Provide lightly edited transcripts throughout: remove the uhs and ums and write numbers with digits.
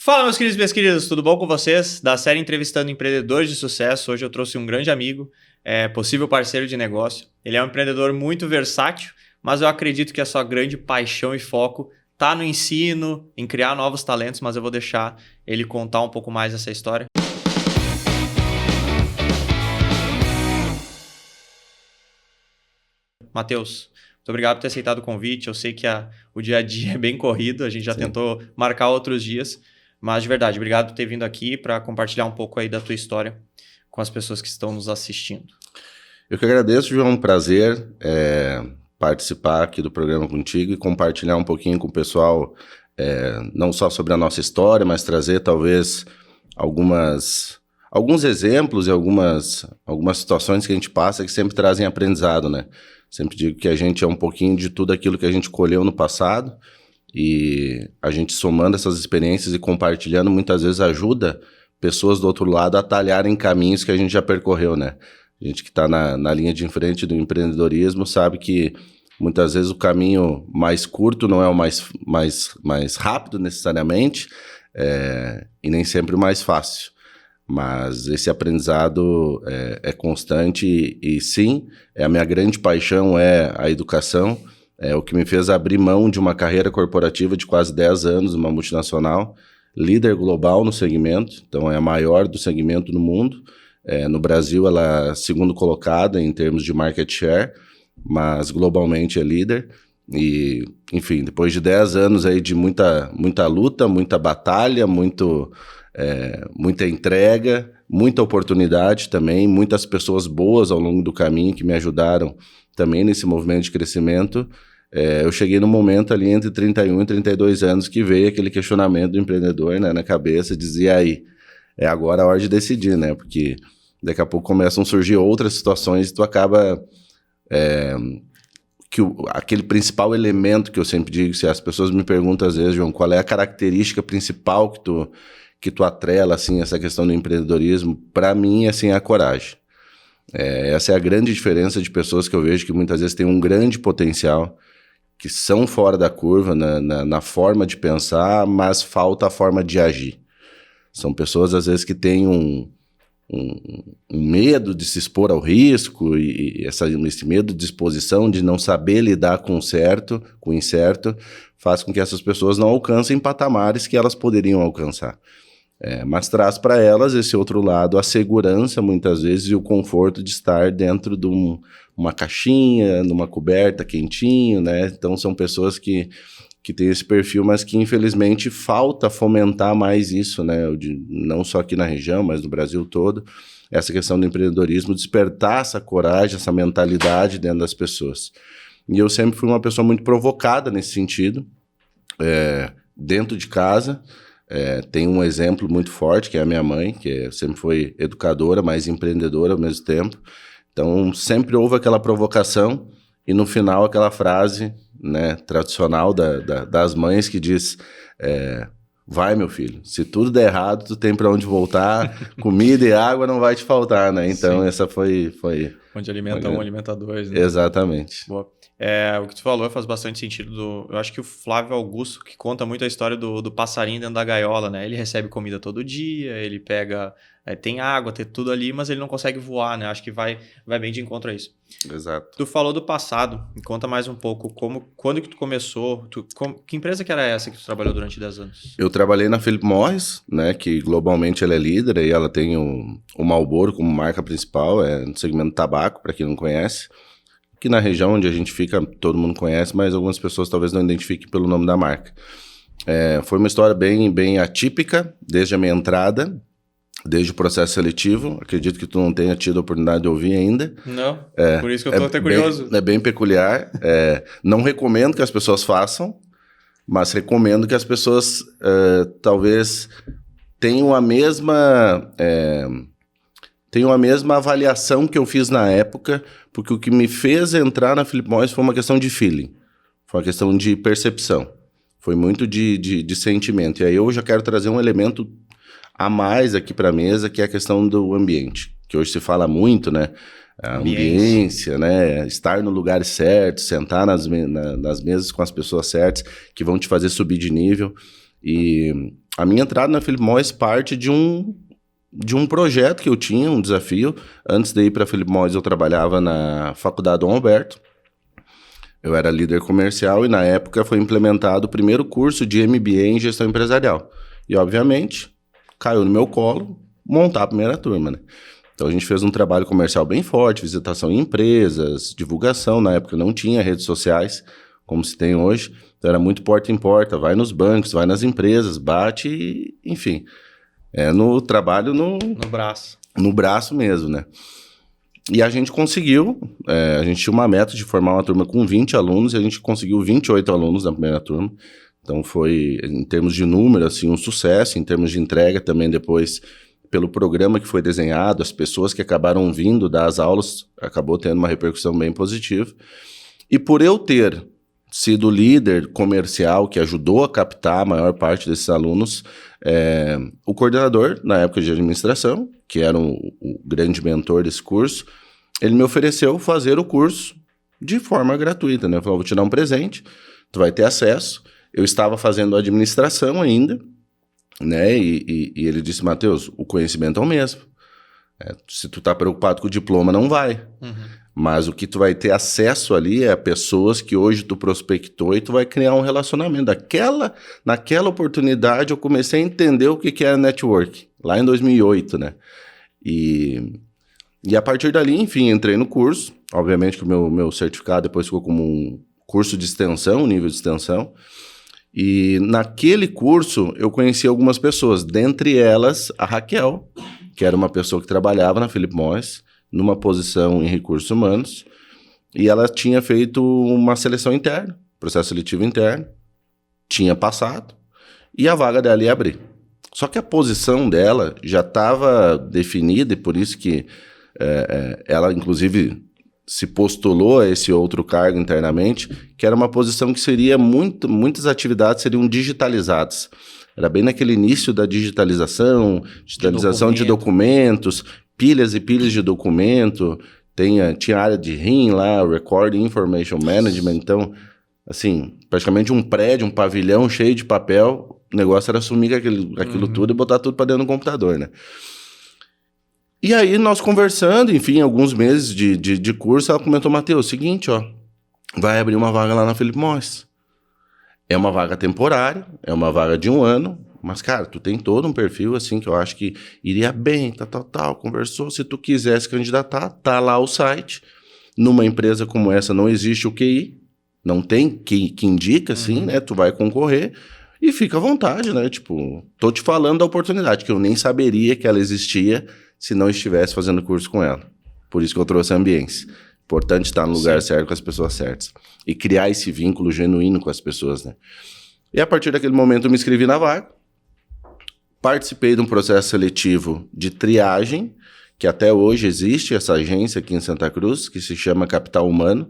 Fala, meus queridos e minhas queridas, tudo bom com vocês? Da série Entrevistando Empreendedores de Sucesso, hoje eu trouxe um grande amigo, possível parceiro de negócio. Ele é um empreendedor muito versátil, mas eu acredito que a sua grande paixão e foco está no ensino, em criar novos talentos, mas eu vou deixar ele contar um pouco mais essa história. Matheus, muito obrigado por ter aceitado o convite. Eu sei que o dia a dia é bem corrido, a gente já tentou marcar outros dias, mas de verdade, obrigado por ter vindo aqui para compartilhar um pouco aí da tua história com as pessoas que estão nos assistindo. Eu que agradeço, João, é um prazer participar aqui do programa contigo e compartilhar um pouquinho com o pessoal, não só sobre a nossa história, mas trazer talvez alguns exemplos e algumas situações que a gente passa que sempre trazem aprendizado, né? Sempre digo que a gente é um pouquinho de tudo aquilo que a gente colheu no passado e a gente somando essas experiências e compartilhando muitas vezes ajuda pessoas do outro lado a talharem caminhos que a gente já percorreu, né? A gente que está na linha de frente do empreendedorismo sabe que muitas vezes o caminho mais curto não é o mais rápido necessariamente e nem sempre o mais fácil. Mas esse aprendizado é constante e sim, a minha grande paixão é a educação, é o que me fez abrir mão de uma carreira corporativa de quase 10 anos, uma multinacional, líder global no segmento, então é a maior do segmento no mundo. No Brasil ela é segundo colocada em termos de market share, mas globalmente é líder. E, enfim, depois de 10 anos aí de muita luta, muita batalha, muita entrega, muita oportunidade também, muitas pessoas boas ao longo do caminho que me ajudaram também nesse movimento de crescimento. Eu cheguei no momento ali entre 31 e 32 anos que veio aquele questionamento do empreendedor, né, na cabeça, dizia aí, é agora a hora de decidir, né, porque daqui a pouco começam a surgir outras situações e tu acaba... aquele principal elemento que eu sempre digo, se as pessoas me perguntam às vezes, João, qual é a característica principal que tu atrela, assim, essa questão do empreendedorismo, para mim, assim, é a coragem. Essa é a grande diferença de pessoas que eu vejo que muitas vezes têm um grande potencial, que são fora da curva na forma de pensar, mas falta a forma de agir. São pessoas, às vezes, que têm um medo de se expor ao risco e esse medo de exposição, de não saber lidar com o incerto, faz com que essas pessoas não alcancem patamares que elas poderiam alcançar. Mas traz para elas esse outro lado, a segurança, muitas vezes, e o conforto de estar dentro de uma caixinha, numa coberta quentinho, né? Então, são pessoas que têm esse perfil, mas que, infelizmente, falta fomentar mais isso, né? Não só aqui na região, mas no Brasil todo, essa questão do empreendedorismo, despertar essa coragem, essa mentalidade dentro das pessoas. E eu sempre fui uma pessoa muito provocada nesse sentido, dentro de casa. Tem um exemplo muito forte, que é a minha mãe, que sempre foi educadora, mas empreendedora ao mesmo tempo. Então, sempre houve aquela provocação e, no final, aquela frase, né, tradicional das mães que diz... vai, meu filho, se tudo der errado, tu tem para onde voltar, comida e água não vai te faltar, né? Então, essa foi... Onde alimenta um, alimenta dois, né? Exatamente. Boa. O que tu falou faz bastante sentido. Eu acho que o Flávio Augusto, que conta muito a história do passarinho dentro da gaiola, né? Ele recebe comida todo dia, ele pega... tem água, tem tudo ali, mas ele não consegue voar, né? Acho que vai bem de encontro a isso. Exato. Tu falou do passado, me conta mais um pouco, quando que tu começou, que empresa que era essa que tu trabalhou durante 10 anos? Eu trabalhei na Philip Morris, né, que globalmente ela é líder e ela tem o Marlboro como marca principal, no segmento tabaco, para quem não conhece. Aqui na região onde a gente fica, todo mundo conhece, mas algumas pessoas talvez não identifiquem pelo nome da marca. Foi uma história bem atípica, desde a minha entrada, desde o processo seletivo. Acredito que tu não tenha tido a oportunidade de ouvir ainda. Não, por isso que eu estou até curioso. É bem peculiar. Não recomendo que as pessoas façam, mas recomendo que as pessoas talvez tenham a mesma avaliação que eu fiz na época, porque o que me fez entrar na Philip Morris foi uma questão de feeling, foi uma questão de percepção, foi muito de sentimento. E aí eu já quero trazer um elemento a mais aqui para a mesa, que é a questão do ambiente, que hoje se fala muito, né? A ambiência, né? Estar no lugar certo, sentar nas mesas com as pessoas certas, que vão te fazer subir de nível. E a minha entrada na Philip Morris parte de um projeto que eu tinha, um desafio. Antes de ir para a Philip Morris, eu trabalhava na Faculdade Dom Alberto. Eu era líder comercial e, na época, foi implementado o primeiro curso de MBA em gestão empresarial. E, obviamente, caiu no meu colo montar a primeira turma, né? Então, a gente fez um trabalho comercial bem forte, visitação em empresas, divulgação. Na época, não tinha redes sociais, como se tem hoje. Então, era muito porta em porta. Vai nos bancos, vai nas empresas, bate e, enfim. No trabalho no braço. No braço mesmo, né? E a gente conseguiu, a gente tinha uma meta de formar uma turma com 20 alunos e a gente conseguiu 28 alunos na primeira turma. Então foi, em termos de número, assim, um sucesso, em termos de entrega também depois, pelo programa que foi desenhado, as pessoas que acabaram vindo dar as aulas, acabou tendo uma repercussão bem positiva. E por eu ter sido líder comercial que ajudou a captar a maior parte desses alunos, o coordenador, na época de administração, que era o grande mentor desse curso, ele me ofereceu fazer o curso de forma gratuita, né? Eu falei, vou te dar um presente, tu vai ter acesso. Eu estava fazendo administração ainda, né? E ele disse, Matheus, o conhecimento é o mesmo. Se tu tá preocupado com o diploma, não vai. Uhum. Mas o que tu vai ter acesso ali é pessoas que hoje tu prospectou e tu vai criar um relacionamento. Naquela oportunidade eu comecei a entender o que era network, lá em 2008, né? E a partir dali, enfim, entrei no curso. Obviamente que o meu certificado depois ficou como um curso de extensão, nível de extensão. E naquele curso eu conheci algumas pessoas, dentre elas a Raquel, que era uma pessoa que trabalhava na Philip Morris, numa posição em recursos humanos, e ela tinha feito uma seleção interna, processo seletivo interno, tinha passado, e a vaga dela ia abrir. Só que a posição dela já estava definida, e por isso que ela, inclusive, se postulou a esse outro cargo internamente, que era uma posição que seria muitas atividades seriam digitalizadas. Era bem naquele início da digitalização de documentos, pilhas e pilhas de documento, tinha área de RIM lá, Recording Information Management, então, assim, praticamente um prédio, um pavilhão cheio de papel, o negócio era sumir aquilo tudo e botar tudo para dentro do computador, né? E aí, nós conversando, enfim, alguns meses de curso, ela comentou, Matheus, seguinte, ó, vai abrir uma vaga lá na Philip Morris. É uma vaga temporária, é uma vaga de 1 ano, mas, cara, tu tem todo um perfil, assim, que eu acho que iria bem, tal, conversou, se tu quiser se candidatar, tá lá o site. Numa empresa como essa não existe o QI, não tem que indica, assim, né, tu vai concorrer e fica à vontade, né, tipo, tô te falando da oportunidade, que eu nem saberia que ela existia se não estivesse fazendo curso com ela. Por isso que eu trouxe a Ambience. Importante estar no lugar certo com as pessoas certas. E criar esse vínculo genuíno com as pessoas, né? E a partir daquele momento eu me inscrevi na vaga. Participei de um processo seletivo de triagem, que até hoje existe essa agência aqui em Santa Cruz, que se chama Capital Humano.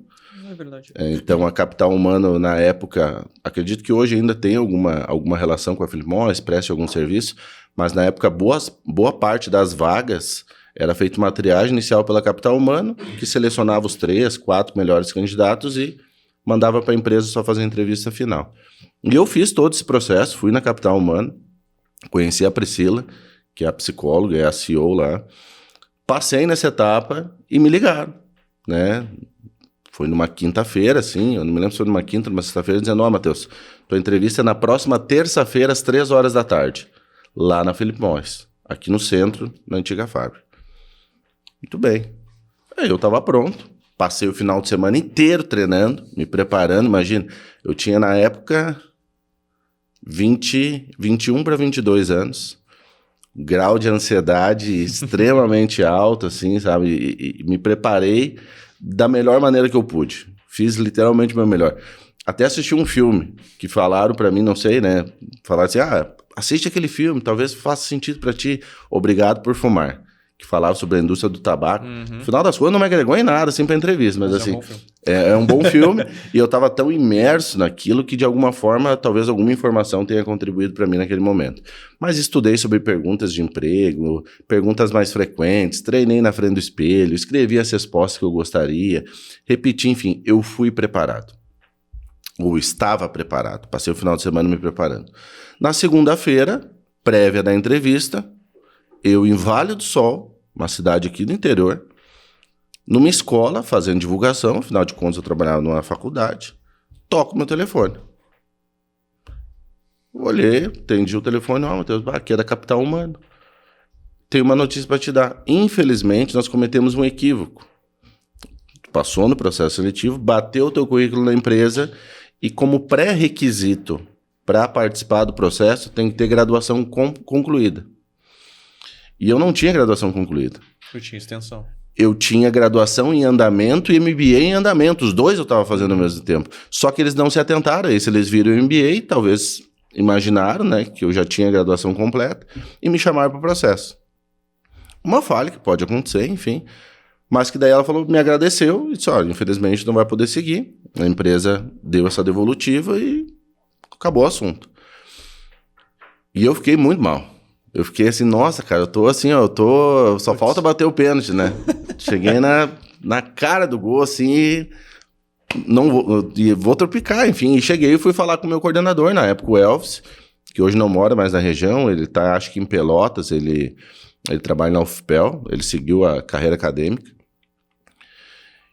É verdade. Então, a Capital Humano, na época, acredito que hoje ainda tem alguma relação com a Philip Morris, preste algum serviço, mas na época, boa parte das vagas era feita uma triagem inicial pela Capital Humano, que selecionava os 3, 4 melhores candidatos e mandava para a empresa só fazer a entrevista final. E eu fiz todo esse processo, fui na Capital Humano, conheci a Priscila, que é a psicóloga, é a CEO lá, passei nessa etapa e me ligaram, né? Foi numa quinta-feira, assim, eu não me lembro se foi numa quinta ou numa sexta-feira, dizendo, ó, Matheus, tua entrevista é na próxima terça-feira, às 3 horas da tarde, lá na Philip Morris, aqui no centro, na antiga fábrica. Muito bem. Aí eu tava pronto, passei o final de semana inteiro treinando, me preparando, imagina, eu tinha na época 21 para 22 anos, grau de ansiedade extremamente alto, assim, sabe, e me preparei da melhor maneira que eu pude. Fiz literalmente o meu melhor. Até assisti um filme que falaram pra mim, não sei, né? Falaram assim, assiste aquele filme, talvez faça sentido pra ti. Obrigado por Fumar. Que falava sobre a indústria do tabaco. No final das contas, não me agregou em nada, assim, pra entrevista. Mas assim, é um bom filme. E eu tava tão imerso naquilo que, de alguma forma, talvez alguma informação tenha contribuído pra mim naquele momento. Mas estudei sobre perguntas de emprego, perguntas mais frequentes, treinei na frente do espelho, escrevi as respostas que eu gostaria, repeti, enfim, eu fui preparado. ou estava preparado. Passei o final de semana me preparando. Na segunda-feira, prévia da entrevista, eu em Vale do Sol, uma cidade aqui do interior, numa escola, fazendo divulgação, afinal de contas eu trabalhava numa faculdade, toco meu telefone. Olhei, atendi o telefone, Matheus, aqui é da Capital Humano. Tenho uma notícia para te dar. Infelizmente, nós cometemos um equívoco. Passou no processo seletivo, bateu o teu currículo na empresa e como pré-requisito para participar do processo, tem que ter graduação concluída. E eu não tinha graduação concluída. Eu tinha extensão. Eu tinha graduação em andamento e MBA em andamento. Os dois eu estava fazendo ao mesmo tempo. Só que eles não se atentaram a isso. Eles viram o MBA, talvez imaginaram, né, que eu já tinha graduação completa e me chamaram para o processo. Uma falha que pode acontecer, enfim. Mas que daí ela falou, me agradeceu e disse, olha, infelizmente não vai poder seguir. A empresa deu essa devolutiva e acabou o assunto. E eu fiquei muito mal. Eu fiquei assim, nossa, cara, eu tô assim, ó, só falta bater o pênalti, né? Cheguei na cara do gol, assim, e vou tropicar, enfim. E cheguei e fui falar com o meu coordenador na época, o Elvis, que hoje não mora mais na região, ele tá, acho que em Pelotas, ele trabalha na UFPEL, ele seguiu a carreira acadêmica.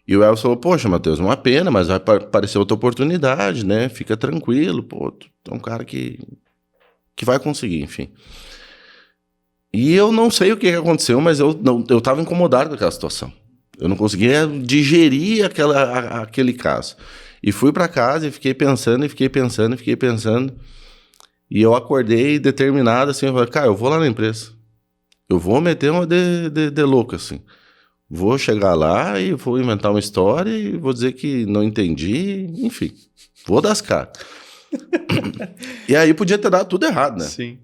E o Elvis falou, poxa, Matheus, uma pena, mas vai aparecer outra oportunidade, né? Fica tranquilo, pô, tu é um cara que vai conseguir, enfim. E eu não sei o que aconteceu, mas eu tava incomodado com aquela situação. Eu não conseguia digerir aquele caso. E fui para casa e fiquei pensando. E eu acordei determinado, assim, eu falei, cara, eu vou lá na empresa. Eu vou meter uma de louco, assim. Vou chegar lá e vou inventar uma história e vou dizer que não entendi, enfim. Vou dar as caras. E aí podia ter dado tudo errado, né? Sim.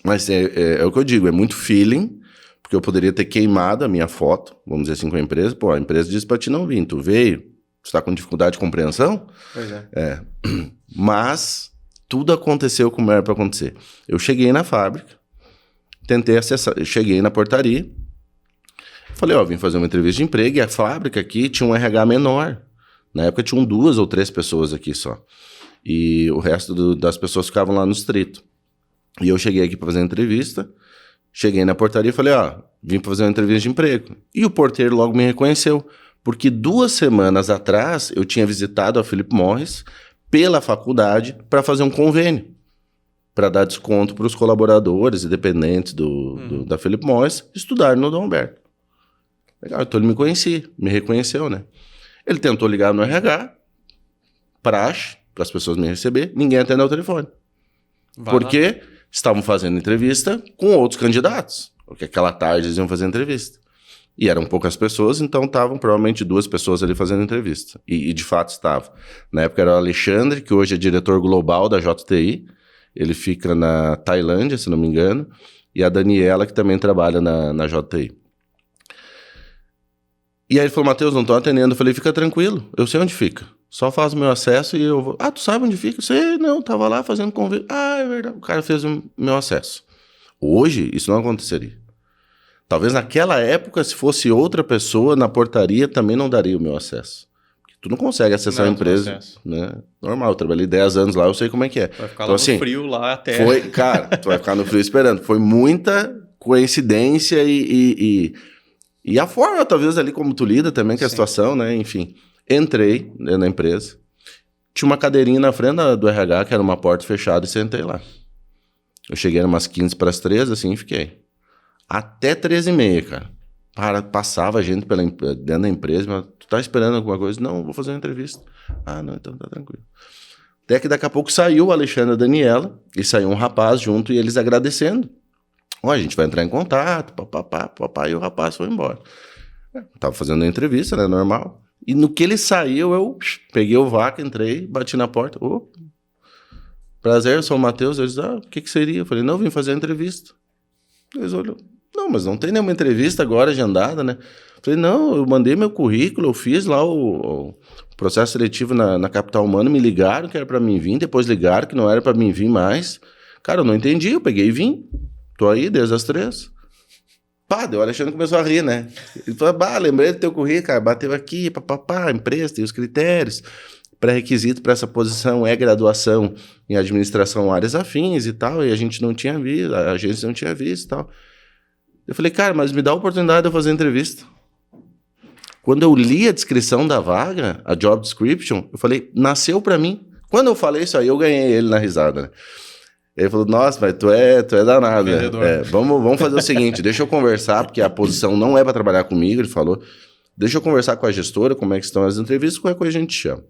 Mas é o que eu digo, é muito feeling, porque eu poderia ter queimado a minha foto, vamos dizer assim, com a empresa. Pô, a empresa disse pra ti não vir, tu veio, tu tá com dificuldade de compreensão? Pois é. Mas tudo aconteceu como era pra acontecer. Eu cheguei na fábrica, tentei acessar, cheguei na portaria, falei, ó, vim fazer uma entrevista de emprego, e a fábrica aqui tinha um RH menor. Na época tinham 2 ou 3 pessoas aqui só. E o resto das pessoas ficavam lá no distrito. E eu cheguei aqui para fazer a entrevista, cheguei na portaria e falei, ó, vim para fazer uma entrevista de emprego. E o porteiro logo me reconheceu, porque 2 semanas atrás eu tinha visitado a Philip Morris pela faculdade para fazer um convênio, para dar desconto para os colaboradores e dependentes da Philip Morris estudarem no Dom Humberto. Legal, então ele me reconheceu, né? Ele tentou ligar no RH, para as pessoas me receber, ninguém atendeu o telefone. Porque estavam fazendo entrevista com outros candidatos, porque aquela tarde eles iam fazer entrevista. E eram poucas pessoas, então estavam provavelmente 2 pessoas ali fazendo entrevista. E de fato estavam. Na época era o Alexandre, que hoje é diretor global da JTI, ele fica na Tailândia, se não me engano, e a Daniela, que também trabalha na JTI. E aí ele falou, Matheus, não estou atendendo. Eu falei, fica tranquilo, eu sei onde fica. Só faz o meu acesso e eu vou... Ah, tu sabe onde fica? Eu sei, não, tava lá fazendo convite. Ah, é verdade, o cara fez o meu acesso. Hoje, isso não aconteceria. Talvez naquela época, se fosse outra pessoa na portaria, também não daria o meu acesso. Porque tu não consegue acessar a empresa, né? Normal, eu trabalhei 10 anos lá, eu sei como é que é. Vai ficar então, lá assim, no frio, lá até... Cara, tu vai ficar no frio esperando. Foi muita coincidência e a forma, talvez, ali como tu lida também com a situação, né? Enfim... Entrei na empresa, tinha uma cadeirinha na frente do RH, que era uma porta fechada, e sentei lá. Eu cheguei umas 15 para as 13, assim, e fiquei. Até 13h30, cara. Passava gente dentro da empresa, mas tu tá esperando alguma coisa? Não, vou fazer uma entrevista. Ah, não, então tá tranquilo. Até que daqui a pouco saiu o Alexandre e a Daniela, e saiu um rapaz junto, e eles agradecendo. Ó, a gente vai entrar em contato, papapá, e o rapaz foi embora. Tava fazendo a entrevista, né, normal. E no que ele saiu, eu peguei o vaca, entrei, bati na porta. Ô, prazer, eu sou o Matheus. Eles, o que seria? Eu falei, não, vim fazer a entrevista. Eles olham, não, mas não tem nenhuma entrevista agora agendada, né? Eu falei, não, eu mandei meu currículo, eu fiz lá o processo seletivo na Capital Humana, me ligaram que era pra mim vir, depois ligaram que não era pra mim vir mais. Cara, eu não entendi, eu peguei e vim. Tô aí desde as 3. Pá, o Alexandre começou a rir, né? Ele falou, lembrei do teu currículo, cara, bateu aqui, papapá, empresa, tem os critérios. pré-requisito para essa posição é graduação em administração áreas afins e tal, e a gente não tinha visto, a agência não tinha visto e tal. Eu falei, cara, mas me dá a oportunidade de eu fazer a entrevista. Quando eu li a descrição da vaga, a job description, eu falei, nasceu para mim. Quando eu falei isso aí, eu ganhei ele na risada, né? Ele falou, nossa, mas tu é danado, né? Vamos fazer o seguinte, deixa eu conversar, porque a posição não é para trabalhar comigo, ele falou, deixa eu conversar com a gestora, como é que estão as entrevistas, qualquer coisa a gente chama.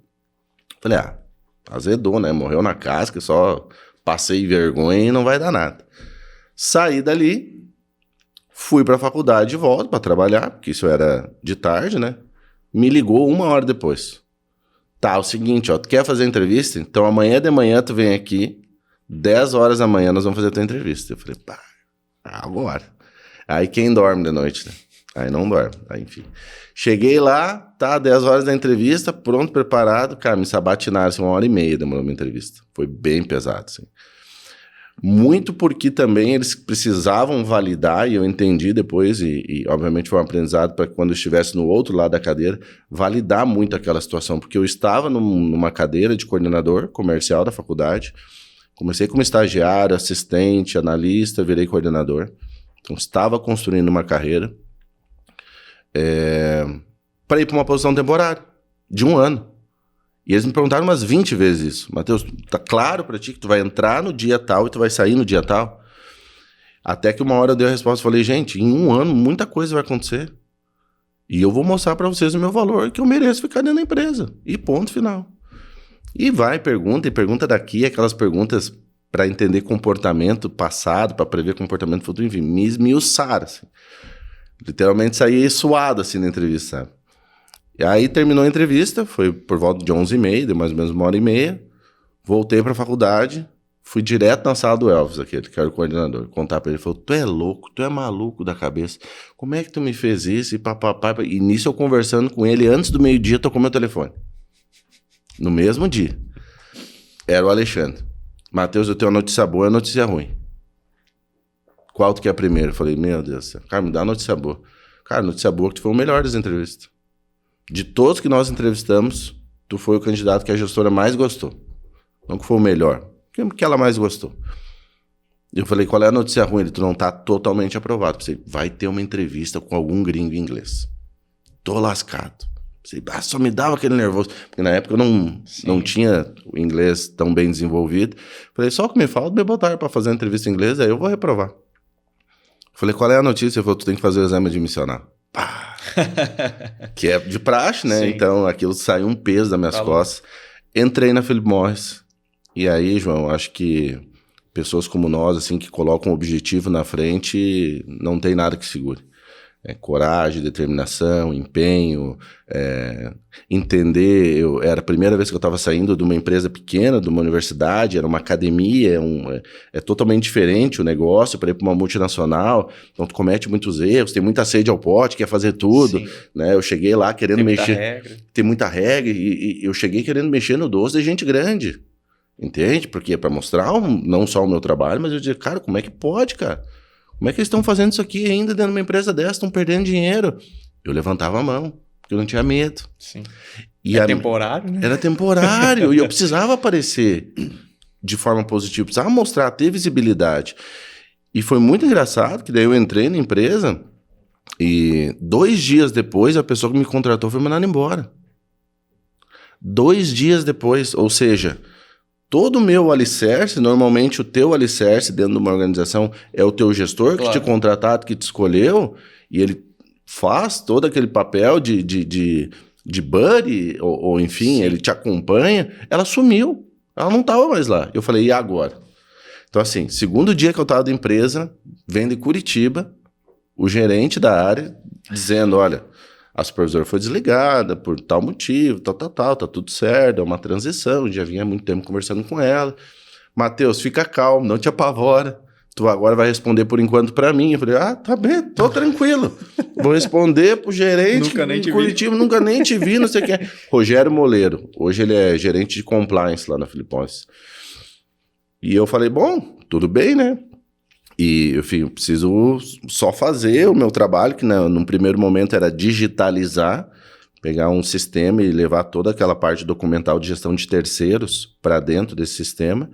Falei, azedou, né? Morreu na casca, só passei vergonha e não vai dar nada. Saí dali, fui para a faculdade de volta para trabalhar, porque isso era de tarde, né? Me ligou 1 hora depois. Tá, é o seguinte, tu quer fazer a entrevista? Então amanhã de manhã tu vem aqui, 10 horas da manhã nós vamos fazer a tua entrevista. Eu falei, pá, agora. Aí quem dorme de noite, né? Aí não dorme, aí enfim. Cheguei lá, tá, 10 horas da entrevista, pronto, preparado. Cara, me sabatinaram, assim, 1h30 demorou minha entrevista. Foi bem pesado, assim. Muito porque também eles precisavam validar, e eu entendi depois, e obviamente foi um aprendizado para quando eu estivesse no outro lado da cadeira, validar muito aquela situação, porque eu estava numa cadeira de coordenador comercial da faculdade, comecei como estagiário, assistente, analista, virei coordenador, então estava construindo uma carreira, para ir para uma posição temporária, de 1 ano. E eles me perguntaram umas 20 vezes isso. Matheus, tá claro para ti que tu vai entrar no dia tal e tu vai sair no dia tal? Até que uma hora eu dei a resposta e falei, gente, em 1 ano muita coisa vai acontecer. E eu vou mostrar para vocês o meu valor, que eu mereço ficar dentro da empresa. E ponto final. E vai, pergunta, e pergunta daqui, aquelas perguntas para entender comportamento passado, para prever comportamento futuro, enfim, me esmiuçaram, assim. Literalmente saí suado, assim, na entrevista, sabe? E aí terminou a entrevista, foi por volta de 11h30, deu mais ou menos 1h30, voltei para a faculdade, fui direto na sala do Elvis, aquele que era o coordenador, contar para ele, ele falou, tu é louco, tu é maluco da cabeça, como é que tu me fez isso, e papapá, e nisso eu conversando com ele, antes do meio-dia, tocou meu telefone, no mesmo dia, era o Alexandre, Matheus, eu tenho uma notícia boa e uma notícia ruim, qual tu quer primeiro? Eu falei, meu Deus do céu, cara, me dá uma notícia boa, cara, notícia boa que tu foi o melhor das entrevistas. De todos que nós entrevistamos, tu foi o candidato que a gestora mais gostou. Não que foi o melhor, que ela mais gostou. Eu falei, qual é a notícia ruim? Ele, tu não tá totalmente aprovado. Você vai ter uma entrevista com algum gringo em inglês. Tô lascado. Você, só me dava aquele nervoso. Porque na época eu não tinha o inglês tão bem desenvolvido. Falei, só o que me falta me botar para fazer a entrevista em inglês, aí eu vou reprovar. Falei, qual é a notícia? Ele falou, tu tem que fazer o exame admissional. Pá! Que é de praxe, né? Sim. Então aquilo saiu um peso das minhas costas. Entrei na Philip Morris. E aí, João, acho que pessoas como nós, assim, que colocam um objetivo na frente, não tem nada que segure. Coragem, determinação, empenho, entender. Era a primeira vez que eu estava saindo de uma empresa pequena, de uma universidade, era uma academia, é totalmente diferente o negócio para ir para uma multinacional, então tu comete muitos erros, tem muita sede ao pote, quer fazer tudo, né? Eu cheguei lá querendo mexer, tem muita regra, e eu cheguei querendo mexer no doce de gente grande, entende? Porque é para mostrar não só o meu trabalho, mas eu digo, cara, como é que pode, cara? Como é que eles estão fazendo isso aqui ainda dentro de uma empresa dessa? Estão perdendo dinheiro. Eu levantava a mão, porque eu não tinha medo. Sim. E temporário, né? Era temporário, e eu precisava aparecer de forma positiva, precisava mostrar, ter visibilidade. E foi muito engraçado, que daí eu entrei na empresa e 2 dias depois a pessoa que me contratou foi mandada embora. 2 dias depois, ou seja... Todo o meu alicerce, normalmente o teu alicerce dentro de uma organização é o teu gestor que te contratado, que te escolheu, e ele faz todo aquele papel de buddy, ou enfim, Sim. Ele te acompanha. Ela sumiu, ela não estava mais lá. Eu falei, e agora? Então assim, 2º dia que eu estava da empresa, vem de Curitiba, o gerente da área, dizendo, olha... A supervisora foi desligada por tal motivo, tá tudo certo, é uma transição, já vinha há muito tempo conversando com ela. Matheus, fica calmo, não te apavora, tu agora vai responder por enquanto pra mim. Eu falei, tá bem, tô tranquilo, vou responder pro gerente em Curitiba, nunca nem te vi, não sei o que é. Rogério Moleiro, hoje ele é gerente de compliance lá na Philip Morris. E eu falei, bom, tudo bem, né? E, enfim, eu preciso só fazer o meu trabalho, que num primeiro momento era digitalizar, pegar um sistema e levar toda aquela parte documental de gestão de terceiros para dentro desse sistema.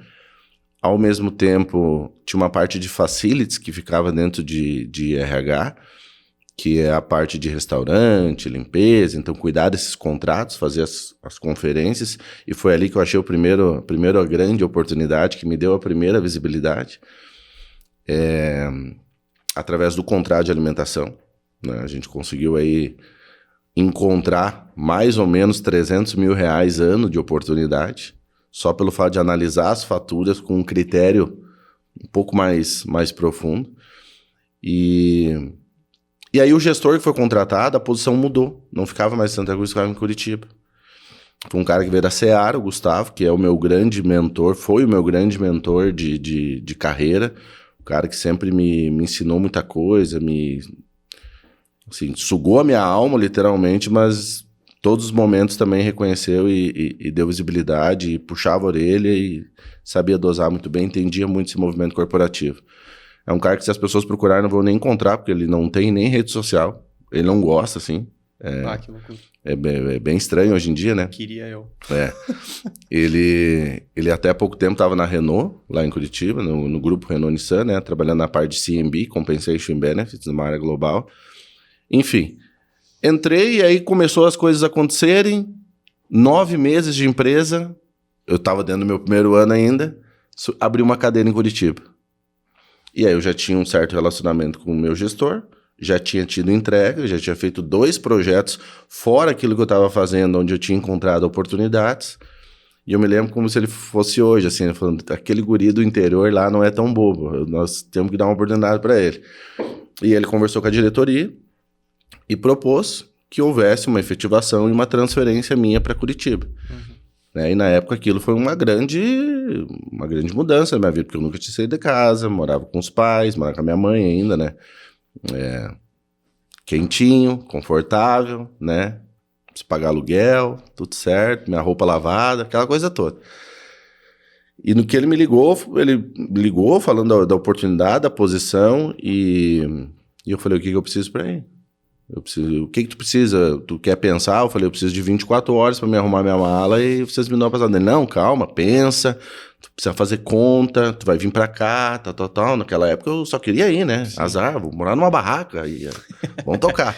Ao mesmo tempo, tinha uma parte de facilities que ficava dentro de RH, que é a parte de restaurante, limpeza, então cuidar desses contratos, fazer as conferências, e foi ali que eu achei a primeira grande oportunidade, que me deu a primeira visibilidade, através do contrato de alimentação, né? A gente conseguiu aí encontrar mais ou menos 300 mil reais ano de oportunidade, só pelo fato de analisar as faturas com um critério um pouco mais profundo. E aí o gestor que foi contratado, a posição mudou. Não ficava mais em Santa Cruz, ficava em Curitiba. Foi um cara que veio da Seara, o Gustavo, que é o meu grande mentor, foi o meu grande mentor de carreira. O cara que sempre me ensinou muita coisa, assim, sugou a minha alma, literalmente, mas todos os momentos também reconheceu e deu visibilidade, e puxava a orelha e sabia dosar muito bem, entendia muito esse movimento corporativo. É um cara que, se as pessoas procurarem, não vão nem encontrar, porque ele não tem nem rede social, ele não gosta, assim. Que loucura. É bem estranho hoje em dia, né? Queria eu. Ele até há pouco tempo estava na Renault, lá em Curitiba, no grupo Renault-Nissan, né? Trabalhando na parte de CMB, Compensation Benefits, numa área global. Enfim, entrei e aí começou as coisas a acontecerem. 9 meses de empresa, eu estava dentro do meu primeiro ano ainda, abri uma cadeira em Curitiba. E aí eu já tinha um certo relacionamento com o meu gestor, já tinha tido entrega, já tinha feito 2 projetos fora aquilo que eu estava fazendo, onde eu tinha encontrado oportunidades. E eu me lembro como se ele fosse hoje, assim, falando, aquele guri do interior lá não é tão bobo, nós temos que dar uma oportunidade para ele. E ele conversou com a diretoria e propôs que houvesse uma efetivação e uma transferência minha para Curitiba. Né? E na época aquilo foi uma grande mudança na minha vida, porque eu nunca tinha saído de casa, morava com os pais, morava com a minha mãe ainda, né? Quentinho, confortável, né? Preciso pagar aluguel, tudo certo, minha roupa lavada, aquela coisa toda. E no que ele me ligou falando da oportunidade, da posição, e eu falei, o que eu preciso para ir? O que tu precisa? Tu quer pensar? Eu falei, eu preciso de 24 horas para me arrumar minha mala e vocês me dão a passada. Ele, não, calma, pensa, tu precisa fazer conta, tu vai vir para cá, tal. Naquela época eu só queria ir, né? Sim. Azar, vou morar numa barraca e vamos tocar.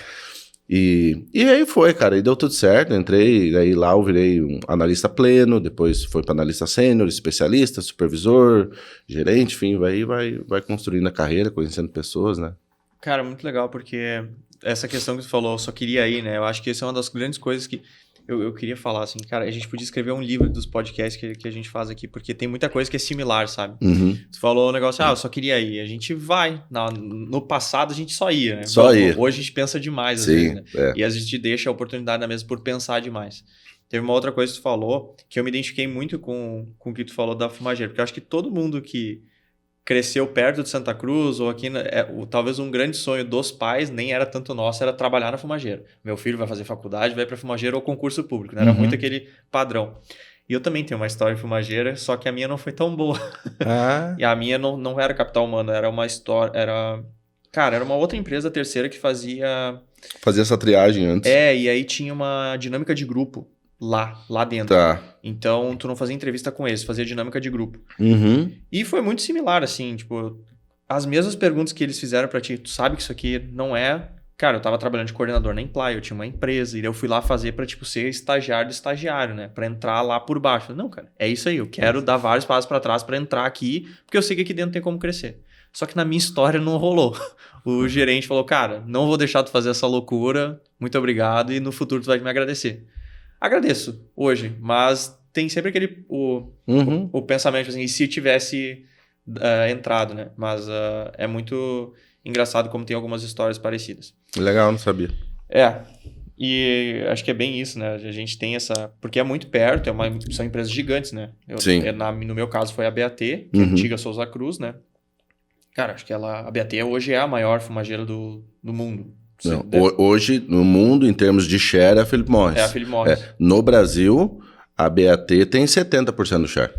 E aí foi, cara, e deu tudo certo, entrei, aí lá eu virei um analista pleno, depois foi para analista sênior, especialista, supervisor, gerente, enfim, vai construindo a carreira, conhecendo pessoas, né? Cara, muito legal, porque essa questão que tu falou, eu só queria ir, né? Eu acho que isso é uma das grandes coisas que eu queria falar, assim, cara, a gente podia escrever um livro dos podcasts que a gente faz aqui, porque tem muita coisa que é similar, sabe? Tu falou o negócio, eu só queria ir. A gente vai. No passado a gente só ia, né? Só ia. Hoje a gente pensa demais, às vezes, né? E às vezes a gente deixa a oportunidade na mesa por pensar demais. Teve uma outra coisa que tu falou, que eu me identifiquei muito com o que tu falou da Fumageira, porque eu acho que todo mundo que cresceu perto de Santa Cruz, ou aqui, talvez um grande sonho dos pais, nem era tanto nosso, era trabalhar na Fumageira. Meu filho vai fazer faculdade, vai para Fumageira ou concurso público, né? Era muito aquele padrão. E eu também tenho uma história de Fumageira, só que a minha não foi tão boa. E a minha não era capital humano, era uma história, era uma outra empresa terceira que fazia essa triagem antes. E aí tinha uma dinâmica de grupo lá dentro. Tá. Então, tu não fazia entrevista com eles, fazia dinâmica de grupo. E foi muito similar, assim, tipo, as mesmas perguntas que eles fizeram pra ti, tu sabe que isso aqui não é... Cara, eu tava trabalhando de coordenador na Imply, eu tinha uma empresa, e eu fui lá fazer pra, tipo, ser estagiário do estagiário, né? Pra entrar lá por baixo. Não, cara, é isso aí, eu quero dar vários passos pra trás pra entrar aqui, porque eu sei que aqui dentro tem como crescer. Só que na minha história não rolou. O gerente falou, cara, não vou deixar tu fazer essa loucura, muito obrigado, e no futuro tu vai me agradecer. Agradeço hoje, mas tem sempre aquele o pensamento assim, e se tivesse entrado, né? Mas é muito engraçado como tem algumas histórias parecidas. Legal, não sabia. E acho que é bem isso, né? A gente tem essa... Porque é muito perto, são empresas gigantes, né? Sim. No meu caso foi a BAT, que é a antiga Souza Cruz, né? Cara, acho que a BAT hoje é a maior fumageira do mundo. Não, hoje, no mundo, em termos de share, é a Philip Morris. É a Philip Morris. No Brasil, a BAT tem 70% do share.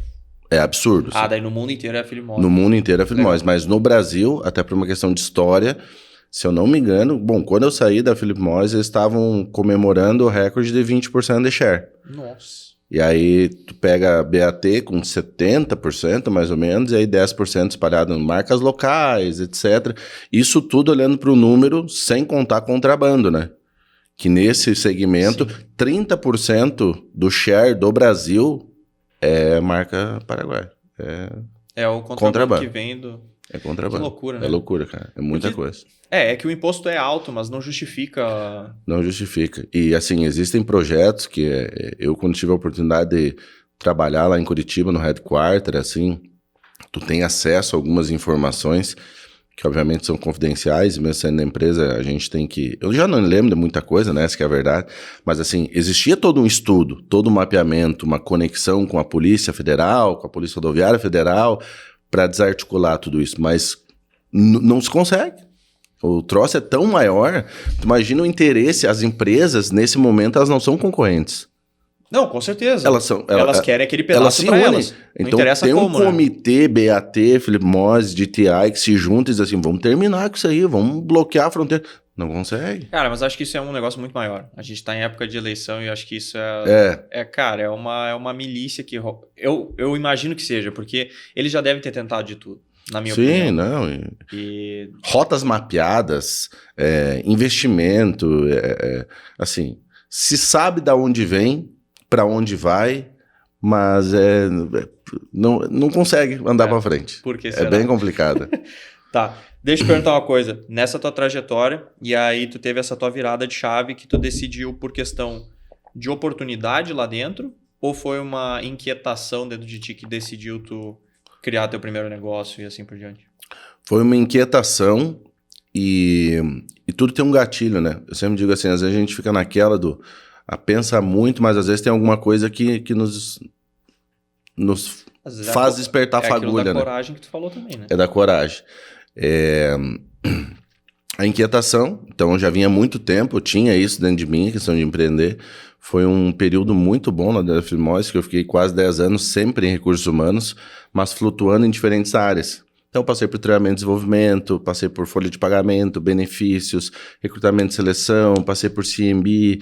É absurdo. Daí no mundo inteiro é a Philip Morris. No mundo inteiro é a Philip Morris. Mas no Brasil, até por uma questão de história, Se eu não me engano, bom, quando eu saí da Philip Morris, eles estavam comemorando o recorde de 20% de share. Nossa. E aí tu pega a BAT com 70% mais ou menos, e aí 10% espalhado em marcas locais, etc. Isso tudo olhando para o número, sem contar contrabando, né? Que nesse segmento, sim, 30% do share do Brasil é marca Paraguai. É o contrabando que vem do... É contrabando. Que loucura, né? É loucura, cara. É muita coisa. É que o imposto é alto, mas não justifica... Não justifica. E, assim, existem projetos que eu, quando tive a oportunidade de trabalhar lá em Curitiba, no headquarter, assim, tu tem acesso a algumas informações que, obviamente, são confidenciais, e mesmo sendo da empresa, a gente tem que... Eu já não lembro de muita coisa, né? Essa que é a verdade. Mas, assim, existia todo um estudo, todo um mapeamento, uma conexão com a Polícia Federal, com a Polícia Rodoviária Federal, para desarticular tudo isso, mas não se consegue. O troço é tão maior, tu imagina o interesse, as empresas, nesse momento, elas não são concorrentes. Não, com certeza. Elas querem aquele pedaço para elas. Não então interessa tem um como, comitê, né? BAT, Philip Morris, DTI, que se juntam e dizem assim, vamos terminar com isso aí, vamos bloquear a fronteira. Não consegue. Cara, mas acho que isso é um negócio muito maior. A gente tá em época de eleição e acho que isso cara, é uma milícia que... Eu imagino que seja, porque eles já devem ter tentado de tudo, na minha opinião. Sim, não. Rotas mapeadas, investimento, assim, se sabe de onde vem, para onde vai, mas não consegue andar para frente. Por que será? É bem complicado. Tá. Deixa eu perguntar uma coisa. Nessa tua trajetória, e aí tu teve essa tua virada de chave que tu decidiu por questão de oportunidade lá dentro, ou foi uma inquietação dentro de ti que decidiu tu criar teu primeiro negócio e assim por diante? Foi uma inquietação e tudo tem um gatilho, né? Eu sempre digo assim, às vezes a gente fica naquela pensa muito, mas às vezes tem alguma coisa que nos faz despertar a fagulha, né? É da coragem que tu falou também, né? É da coragem. A inquietação, então já vinha há muito tempo, eu tinha isso dentro de mim, a questão de empreender. Foi um período muito bom lá da Philip Morris, que eu fiquei quase 10 anos sempre em recursos humanos, mas flutuando em diferentes áreas. Então passei por treinamento e desenvolvimento, passei por folha de pagamento, benefícios, recrutamento e seleção, passei por CMB.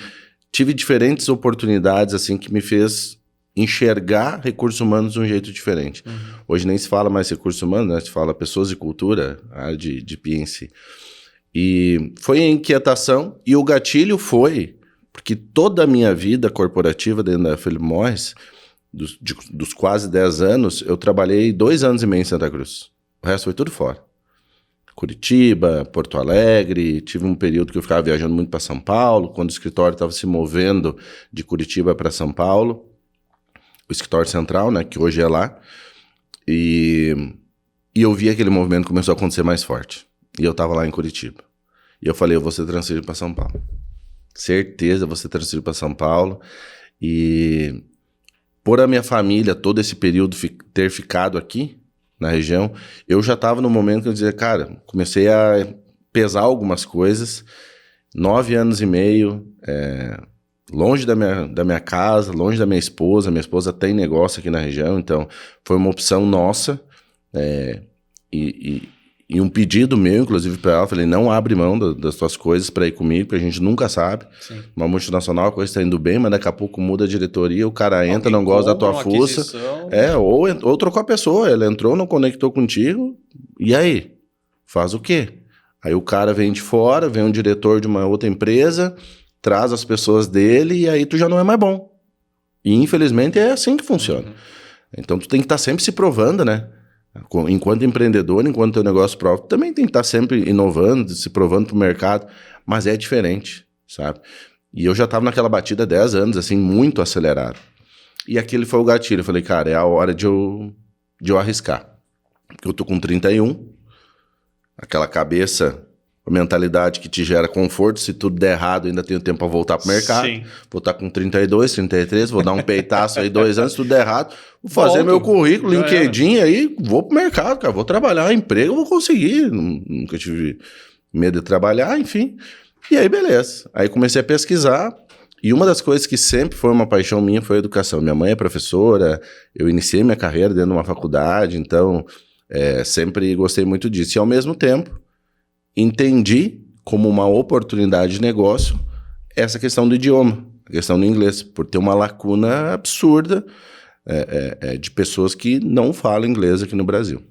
Tive diferentes oportunidades assim que me fez enxergar recursos humanos de um jeito diferente. Uhum. Hoje nem se fala mais recursos humanos, né? Se fala pessoas e cultura, a área de P&C. E foi a inquietação, e o gatilho foi, porque toda a minha vida corporativa dentro da Philip Morris, dos quase 10 anos, eu trabalhei 2 anos e meio em Santa Cruz. O resto foi tudo fora. Curitiba, Porto Alegre, tive um período que eu ficava viajando muito para São Paulo, quando o escritório estava se movendo de Curitiba para São Paulo, o escritório central, né, que hoje é lá, e eu vi aquele movimento começou a acontecer mais forte. E eu estava lá em Curitiba. E eu falei, eu vou ser transferido para São Paulo. Certeza, vou ser transferido para São Paulo. E por a minha família, todo esse período ter ficado aqui, na região, eu já estava no momento que eu dizia, cara, comecei a pesar algumas coisas. 9 anos e meio, longe da minha casa, longe da minha esposa. Minha esposa tem negócio aqui na região, então foi uma opção nossa. E um pedido meu, inclusive, para ela, falei, não abre mão das tuas coisas para ir comigo, porque a gente nunca sabe. Sim. Uma multinacional, a coisa está indo bem, mas daqui a pouco muda a diretoria, o cara entra, não gosta da tua fuça. Ou trocou a pessoa, ela entrou, não conectou contigo, e aí? Faz o quê? Aí o cara vem de fora, vem um diretor de uma outra empresa, traz as pessoas dele, e aí tu já não é mais bom. E infelizmente é assim que funciona. Uhum. Então tu tem que estar sempre se provando, né? Enquanto empreendedor, enquanto teu negócio próprio, também tem que estar sempre inovando, se provando pro mercado, mas é diferente, sabe? E eu já estava naquela batida há 10 anos, assim, muito acelerado. E aquele foi o gatilho, eu falei, cara, é a hora de eu arriscar. Eu tô com 31, aquela cabeça, a mentalidade que te gera conforto, se tudo der errado, ainda tenho tempo para voltar pro mercado. Sim. Vou estar com 32, 33, vou dar um peitaço aí 2 anos, se tudo der errado, vou fazer meu currículo, LinkedIn aí, vou pro mercado, cara, vou trabalhar, emprego eu vou conseguir, nunca tive medo de trabalhar, enfim. E aí, beleza. Aí comecei a pesquisar, e uma das coisas que sempre foi uma paixão minha foi a educação. Minha mãe é professora, eu iniciei minha carreira dentro de uma faculdade, então sempre gostei muito disso. E ao mesmo tempo, entendi como uma oportunidade de negócio essa questão do idioma, a questão do inglês, por ter uma lacuna absurda de pessoas que não falam inglês aqui no Brasil.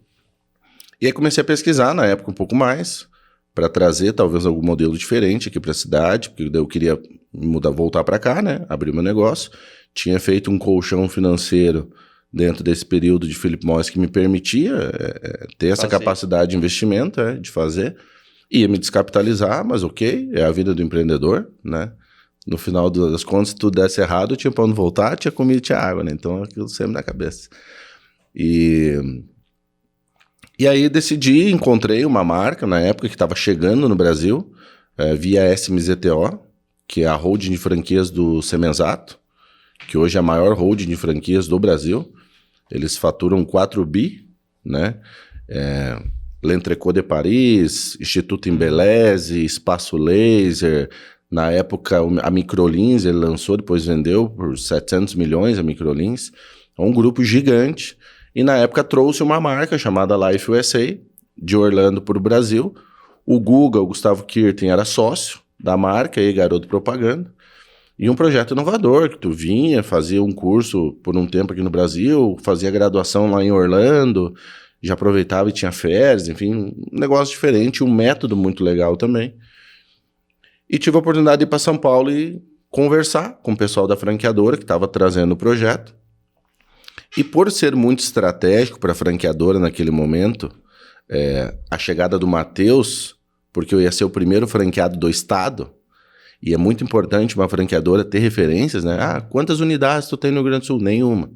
E aí comecei a pesquisar, na época, um pouco mais, para trazer talvez algum modelo diferente aqui para a cidade, porque eu queria voltar para cá, né? Abrir meu negócio. Tinha feito um colchão financeiro dentro desse período de Philip Morris que me permitia ter essa capacidade de investimento, de fazer. Ia me descapitalizar, mas ok, é a vida do empreendedor, né? No final das contas, se tudo desse errado, tinha para onde voltar, tinha comida e tinha água, né? Então, aquilo sempre na cabeça. E aí decidi, encontrei uma marca na época que estava chegando no Brasil, via SMZTO, que é a holding de franquias do Semenzato, que hoje é a maior holding de franquias do Brasil. Eles faturam 4 bi, né? L'Entrecôte de Paris, Instituto Embeleze, Espaço Laser. Na época, a Microlins ele lançou, depois vendeu por 700 milhões a Microlins. É um grupo gigante. E na época trouxe uma marca chamada Life USA, de Orlando para o Brasil. O Guga, o Gustavo Kirten, era sócio da marca e garoto propaganda. E um projeto inovador, que tu vinha, fazia um curso por um tempo aqui no Brasil, fazia graduação lá em Orlando, já aproveitava e tinha férias, enfim, um negócio diferente, um método muito legal também. E tive a oportunidade de ir para São Paulo e conversar com o pessoal da franqueadora que estava trazendo o projeto. E por ser muito estratégico para a franqueadora naquele momento, a chegada do Matheus, porque eu ia ser o primeiro franqueado do estado, e é muito importante uma franqueadora ter referências, né? Quantas unidades tu tem no Rio Grande do Sul? Nenhuma.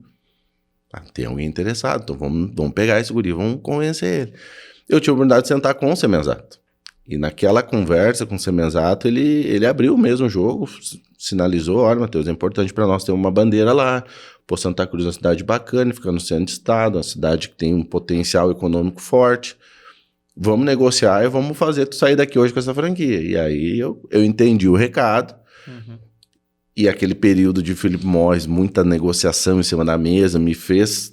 Tem alguém interessado, então vamos pegar esse guri, vamos convencer ele. Eu tive a oportunidade de sentar com o Semenzato. E naquela conversa com o Semenzato, ele abriu mesmo o jogo, sinalizou, olha, Matheus, é importante para nós ter uma bandeira lá. Pô, Santa Cruz é uma cidade bacana, fica no centro do estado, uma cidade que tem um potencial econômico forte. Vamos negociar e vamos fazer tu sair daqui hoje com essa franquia. E aí eu entendi o recado. Uhum. E aquele período de Philip Morris, muita negociação em cima da mesa, me fez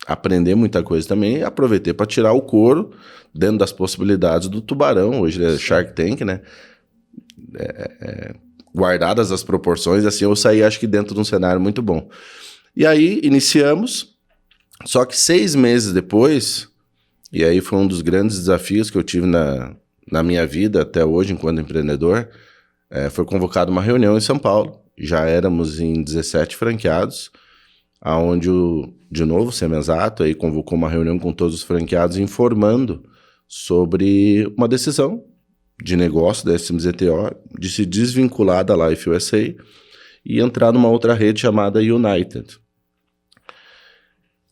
aprender muita coisa também. Aproveitei para tirar o couro dentro das possibilidades do tubarão. Hoje é Shark Tank, né? Guardadas as proporções, assim, eu saí acho que dentro de um cenário muito bom. E aí iniciamos, só que 6 meses depois, e aí foi um dos grandes desafios que eu tive na minha vida até hoje enquanto empreendedor, foi convocada uma reunião em São Paulo. Já éramos em 17 franqueados, onde de novo o Semenzato aí convocou uma reunião com todos os franqueados informando sobre uma decisão de negócio da SMZTO de se desvincular da Life USA e entrar numa outra rede chamada United.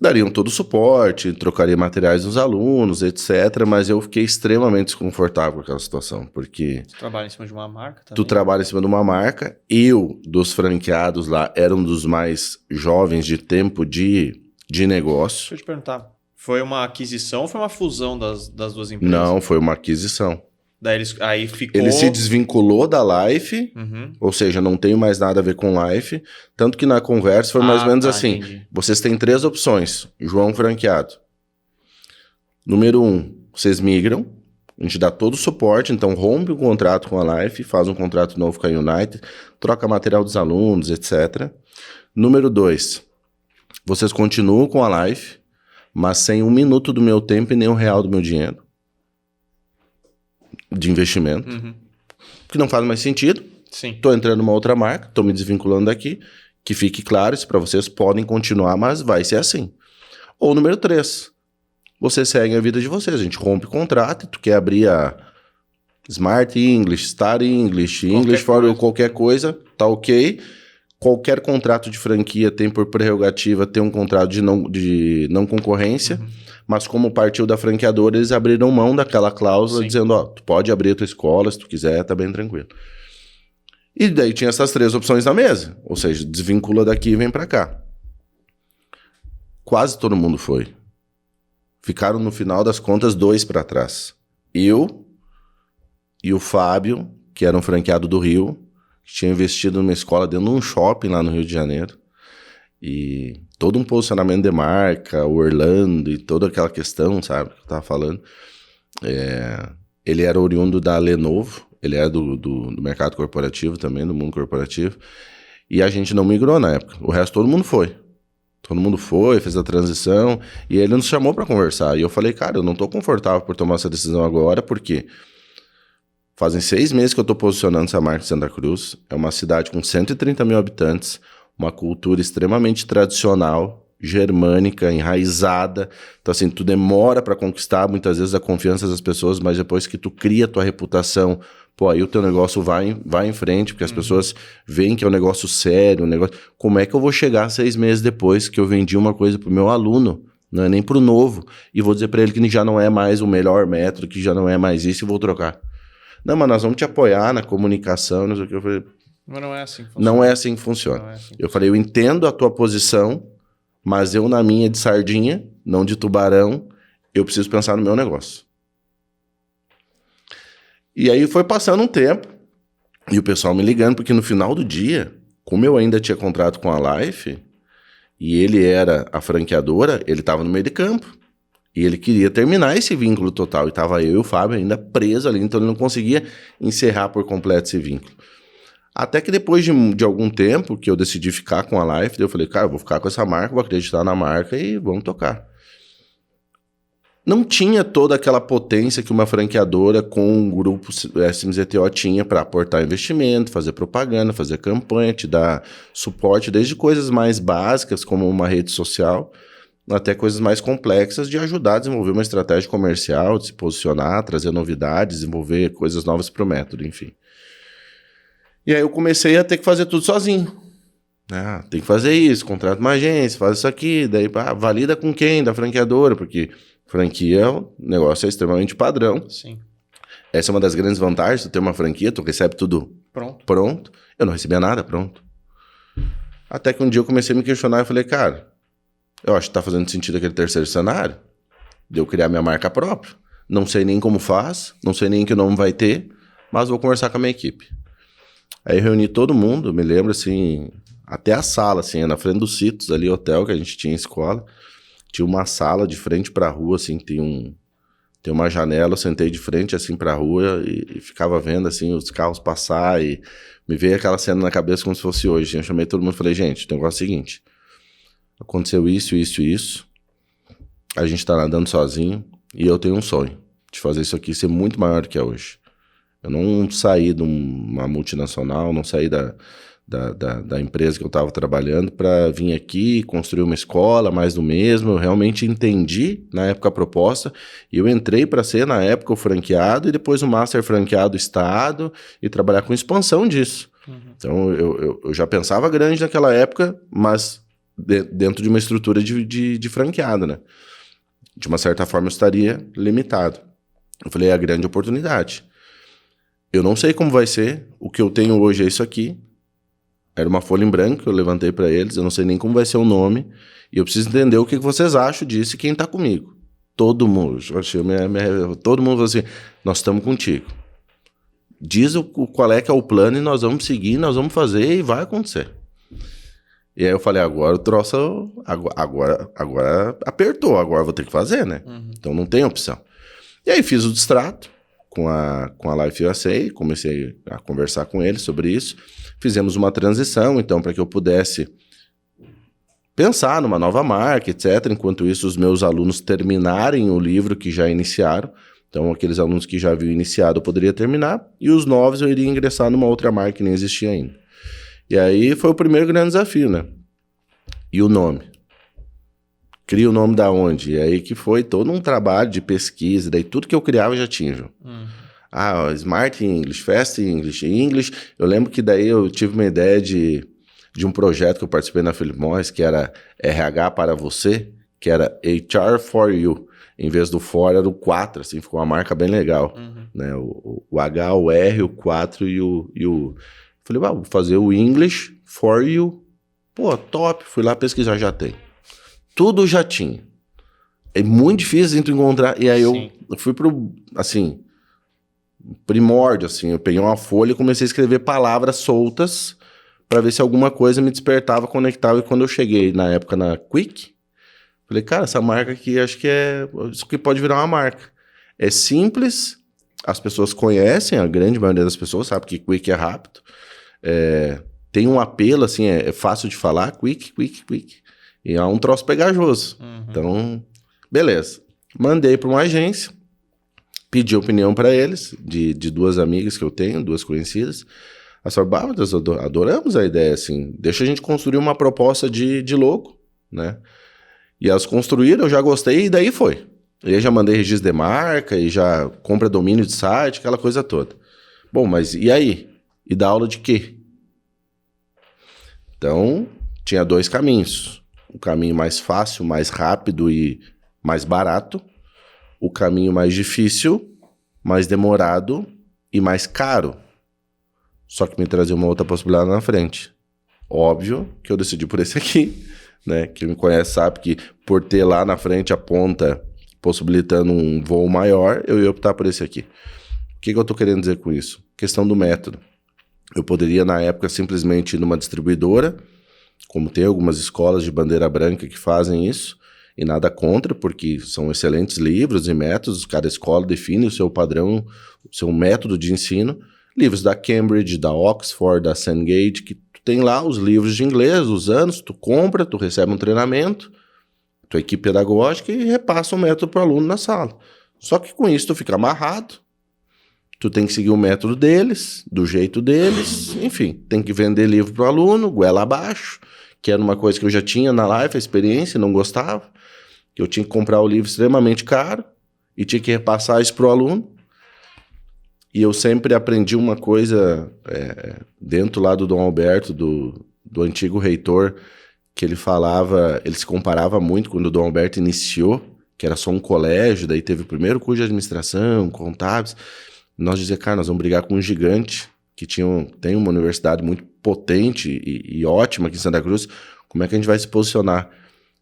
Dariam todo o suporte, trocaria materiais dos alunos, etc. Mas eu fiquei extremamente desconfortável com aquela situação, porque... Tu trabalha em cima de uma marca também? Tu trabalha em cima de uma marca. Eu, dos franqueados lá, era um dos mais jovens de tempo de negócio. Deixa eu te perguntar, foi uma aquisição ou foi uma fusão das duas empresas? Não, foi uma aquisição. Daí aí ficou... Ele se desvinculou da Life, ou seja, não tem mais nada a ver com Life, tanto que na conversa foi mais ou menos assim, entendi. Vocês têm 3 opções, João franqueado. Número 1, vocês migram, a gente dá todo o suporte, então rompe o contrato com a Life, faz um contrato novo com a United, troca material dos alunos, etc. Número 2, vocês continuam com a Life, mas sem 1 minuto do meu tempo e nem R$1 do meu dinheiro de investimento, que não faz mais sentido. Sim. Tô entrando numa outra marca, tô me desvinculando daqui, que fique claro, isso para vocês podem continuar, mas vai ser assim. Ou número 3, vocês seguem a vida de vocês, a gente rompe o contrato, tu quer abrir a Smart English, Star English, English for qualquer coisa, tá ok. Qualquer contrato de franquia tem por prerrogativa ter um contrato de não concorrência, mas como partiu da franqueadora, eles abriram mão daquela cláusula, dizendo, tu pode abrir a tua escola se tu quiser, tá bem tranquilo. E daí tinha essas 3 opções na mesa, ou seja, desvincula daqui e vem pra cá. Quase todo mundo foi. Ficaram no final das contas 2 para trás. Eu e o Fábio, que era um franqueado do Rio, que tinha investido numa escola dentro de um shopping lá no Rio de Janeiro. E todo um posicionamento de marca, Orlando e toda aquela questão, sabe, que eu tava falando. Ele era oriundo da Lenovo, ele era do mercado corporativo também, do mundo corporativo, e a gente não migrou na época. O resto todo mundo foi. Todo mundo foi, fez a transição, e ele nos chamou para conversar. E eu falei, cara, eu não tô confortável por tomar essa decisão agora, porque fazem 6 meses que eu tô posicionando essa marca em Santa Cruz. É uma cidade com 130 mil habitantes, uma cultura extremamente tradicional, germânica, enraizada. Então, assim, tu demora para conquistar muitas vezes a confiança das pessoas, mas depois que tu cria a tua reputação, pô, aí o teu negócio vai em frente, porque as pessoas veem que é um negócio sério, um negócio... Como é que eu vou chegar 6 meses depois que eu vendi uma coisa pro meu aluno, não é nem pro novo, e vou dizer para ele que já não é mais o melhor método, que já não é mais isso, e vou trocar? Não, mas nós vamos te apoiar na comunicação, não sei o que. Eu falei, mas não é assim que funciona. Não é assim que funciona. Eu falei, eu entendo a tua posição, mas eu na minha de sardinha, não de tubarão, eu preciso pensar no meu negócio. E aí foi passando um tempo, e o pessoal me ligando, porque no final do dia, como eu ainda tinha contrato com a Life, e ele era a franqueadora, ele estava no meio de campo. E ele queria terminar esse vínculo total. E estava eu e o Fábio ainda presos ali, então ele não conseguia encerrar por completo esse vínculo. Até que depois de algum tempo que eu decidi ficar com a Life, eu falei, cara, eu vou ficar com essa marca, vou acreditar na marca e vamos tocar. Não tinha toda aquela potência que uma franqueadora com um grupo SMZTO tinha para aportar investimento, fazer propaganda, fazer campanha, te dar suporte, desde coisas mais básicas, como uma rede social, até coisas mais complexas de ajudar a desenvolver uma estratégia comercial, de se posicionar, trazer novidades, desenvolver coisas novas para o método, enfim. E aí eu comecei a ter que fazer tudo sozinho. Tem que fazer isso, contrata uma agência, faz isso aqui, daí valida com quem? Da franqueadora, porque franquia, o negócio é extremamente padrão. Sim. Essa é uma das grandes vantagens de ter uma franquia, tu recebe tudo pronto. Eu não recebia nada pronto. Até que um dia eu comecei a me questionar e falei, cara, eu acho que tá fazendo sentido aquele terceiro cenário, de eu criar minha marca própria. Não sei nem como faz, não sei nem que nome vai ter, mas vou conversar com a minha equipe. Aí reuni todo mundo, me lembro assim, até a sala, assim, na frente dos Citos, ali, hotel que a gente tinha em escola, tinha uma sala de frente pra rua, assim, tem uma janela, eu sentei de frente, assim, pra rua e ficava vendo, assim, os carros passar e me veio aquela cena na cabeça como se fosse hoje. Eu chamei todo mundo e falei, gente, o negócio é o seguinte, aconteceu isso, a gente tá nadando sozinho e eu tenho um sonho de fazer isso aqui ser muito maior do que é hoje. Eu não saí de uma multinacional, não saí da empresa que eu estava trabalhando para vir aqui construir uma escola, mais do mesmo. Eu realmente entendi na época a proposta e eu entrei para ser na época o franqueado e depois o master franqueado estado e trabalhar com expansão disso. Então eu já pensava grande naquela época, mas dentro de uma estrutura de franqueado, né? De uma certa forma eu estaria limitado. Eu falei, é a grande oportunidade. Eu não sei como vai ser, o que eu tenho hoje é isso aqui. Era uma folha em branco que eu levantei para eles, eu não sei nem como vai ser o nome, e eu preciso entender o que vocês acham disso e quem tá comigo. Todo mundo, todo mundo falou assim, nós estamos contigo. Diz qual é que é o plano e nós vamos seguir, nós vamos fazer e vai acontecer. E aí eu falei, agora o troço, agora apertou, agora vou ter que fazer, né? Então não tem opção. E aí fiz o distrato com a Life USA, comecei a conversar com eles sobre isso, fizemos uma transição, então, para que eu pudesse pensar numa nova marca, etc. Enquanto isso, os meus alunos terminarem o livro que já iniciaram, então aqueles alunos que já haviam iniciado eu poderia terminar, e os novos eu iria ingressar numa outra marca que nem existia ainda. E aí foi o primeiro grande desafio, né? E o nome? Cria o nome da onde? E aí que foi todo um trabalho de pesquisa, daí tudo que eu criava já tinha, viu? Smart English, Fast English, English. Eu lembro que daí eu tive uma ideia de um projeto que eu participei na Philip Morris, que era RH para você, que era HR for you. Em vez do for, era o 4, assim, ficou uma marca bem legal. Né? O H, o R, o 4 e o... Falei, vou fazer o English for you. Pô, top. Fui lá pesquisar, já tem. Tudo já tinha. É muito difícil de encontrar. E aí eu fui pro, assim, primórdio, assim. Eu peguei uma folha e comecei a escrever palavras soltas para ver se alguma coisa me despertava, conectava. E quando eu cheguei, na época, na Quick, falei, cara, essa marca aqui, acho que isso que pode virar uma marca. É simples, as pessoas conhecem, a grande maioria das pessoas sabe que Quick é rápido. Tem um apelo, assim, é fácil de falar, Quick. E é um troço pegajoso. Então, beleza. Mandei para uma agência, pedi opinião para eles, de 2 amigas que eu tenho, 2 conhecidas. Elas falaram, nós adoramos a ideia, assim, deixa a gente construir uma proposta de logo, né? E elas construíram, eu já gostei, e daí foi. E aí já mandei registro de marca, e já compra domínio de site, aquela coisa toda. Bom, mas e aí? E dá aula de quê? Então, tinha 2 caminhos. O caminho mais fácil, mais rápido e mais barato. O caminho mais difícil, mais demorado e mais caro. Só que me trazia uma outra possibilidade na frente. Óbvio que eu decidi por esse aqui, né? Quem me conhece sabe que por ter lá na frente a ponta possibilitando um voo maior, eu ia optar por esse aqui. O que eu tô querendo dizer com isso? Questão do método. Eu poderia, na época, simplesmente ir numa distribuidora, como tem algumas escolas de bandeira branca que fazem isso, e nada contra, porque são excelentes livros e métodos, cada escola define o seu padrão, o seu método de ensino. Livros da Cambridge, da Oxford, da Cengage, que tu tem lá os livros de inglês, os anos, tu compra, tu recebe um treinamento, tua equipe pedagógica e repassa o método para o aluno na sala. Só que com isso tu fica amarrado, tu tem que seguir o método deles, do jeito deles, enfim, tem que vender livro para o aluno, goela abaixo, que era uma coisa que eu já tinha na live, a experiência, não gostava, que eu tinha que comprar o livro extremamente caro e tinha que repassar isso para o aluno. E eu sempre aprendi uma coisa dentro lá do Dom Alberto, do antigo reitor, que ele falava, ele se comparava muito quando o Dom Alberto iniciou, que era só um colégio, daí teve o primeiro curso de administração, contábeis. Nós dizíamos, cara, nós vamos brigar com um gigante que tem uma universidade muito potente e ótima aqui em Santa Cruz, como é que a gente vai se posicionar?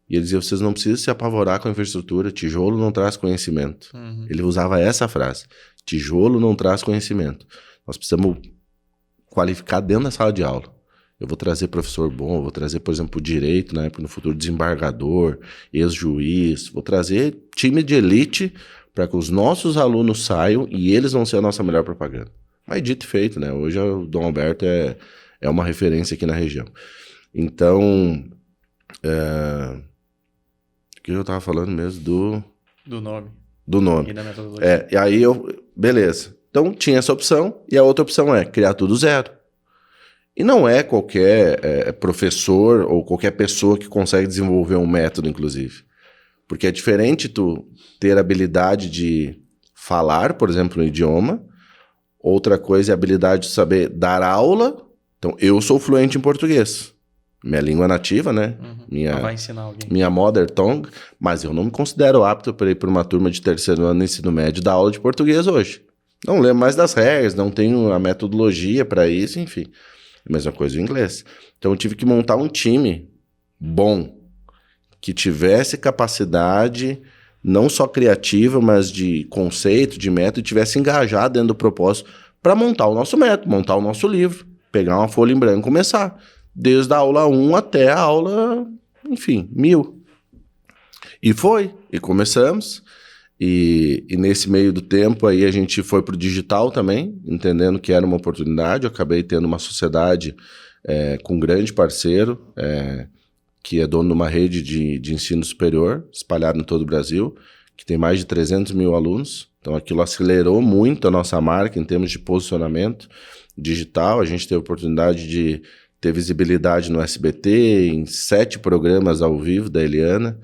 E ele dizia, vocês não precisam se apavorar com a infraestrutura, tijolo não traz conhecimento. Ele usava essa frase, tijolo não traz conhecimento. Nós precisamos qualificar dentro da sala de aula. Eu vou trazer professor bom, vou trazer, por exemplo, o direito, né, no futuro desembargador, ex-juiz, vou trazer time de elite para que os nossos alunos saiam e eles vão ser a nossa melhor propaganda. Mas dito e feito, né? Hoje o Dom Alberto é uma referência aqui na região. Então, o que eu estava falando mesmo do nome. Do nome. E da metodologia. E aí beleza. Então tinha essa opção e a outra opção é criar tudo zero. E não é qualquer professor ou qualquer pessoa que consegue desenvolver um método, inclusive. Porque é diferente tu ter a habilidade de falar, por exemplo, um idioma. Outra coisa é a habilidade de saber dar aula. Então, eu sou fluente em português. Minha língua nativa, né? Vai ensinar alguém. Minha mother tongue. Mas eu não me considero apto para ir para uma turma de 3º ano de ensino médio dar aula de português hoje. Não lembro mais das regras, não tenho a metodologia para isso, enfim. A mesma coisa em inglês. Então, eu tive que montar um time bom, que tivesse capacidade, não só criativa, mas de conceito, de método, e tivesse engajado dentro do propósito para montar o nosso método, montar o nosso livro, pegar uma folha em branco e começar. Desde a aula 1 até a aula, enfim, 1000. E foi, e começamos. E nesse meio do tempo aí a gente foi pro digital também, entendendo que era uma oportunidade. Eu acabei tendo uma sociedade com um grande parceiro, que é dono de uma rede de ensino superior, espalhado em todo o Brasil, que tem mais de 300 mil alunos. Então aquilo acelerou muito a nossa marca em termos de posicionamento digital. A gente teve a oportunidade de ter visibilidade no SBT, em 7 programas ao vivo da Eliana.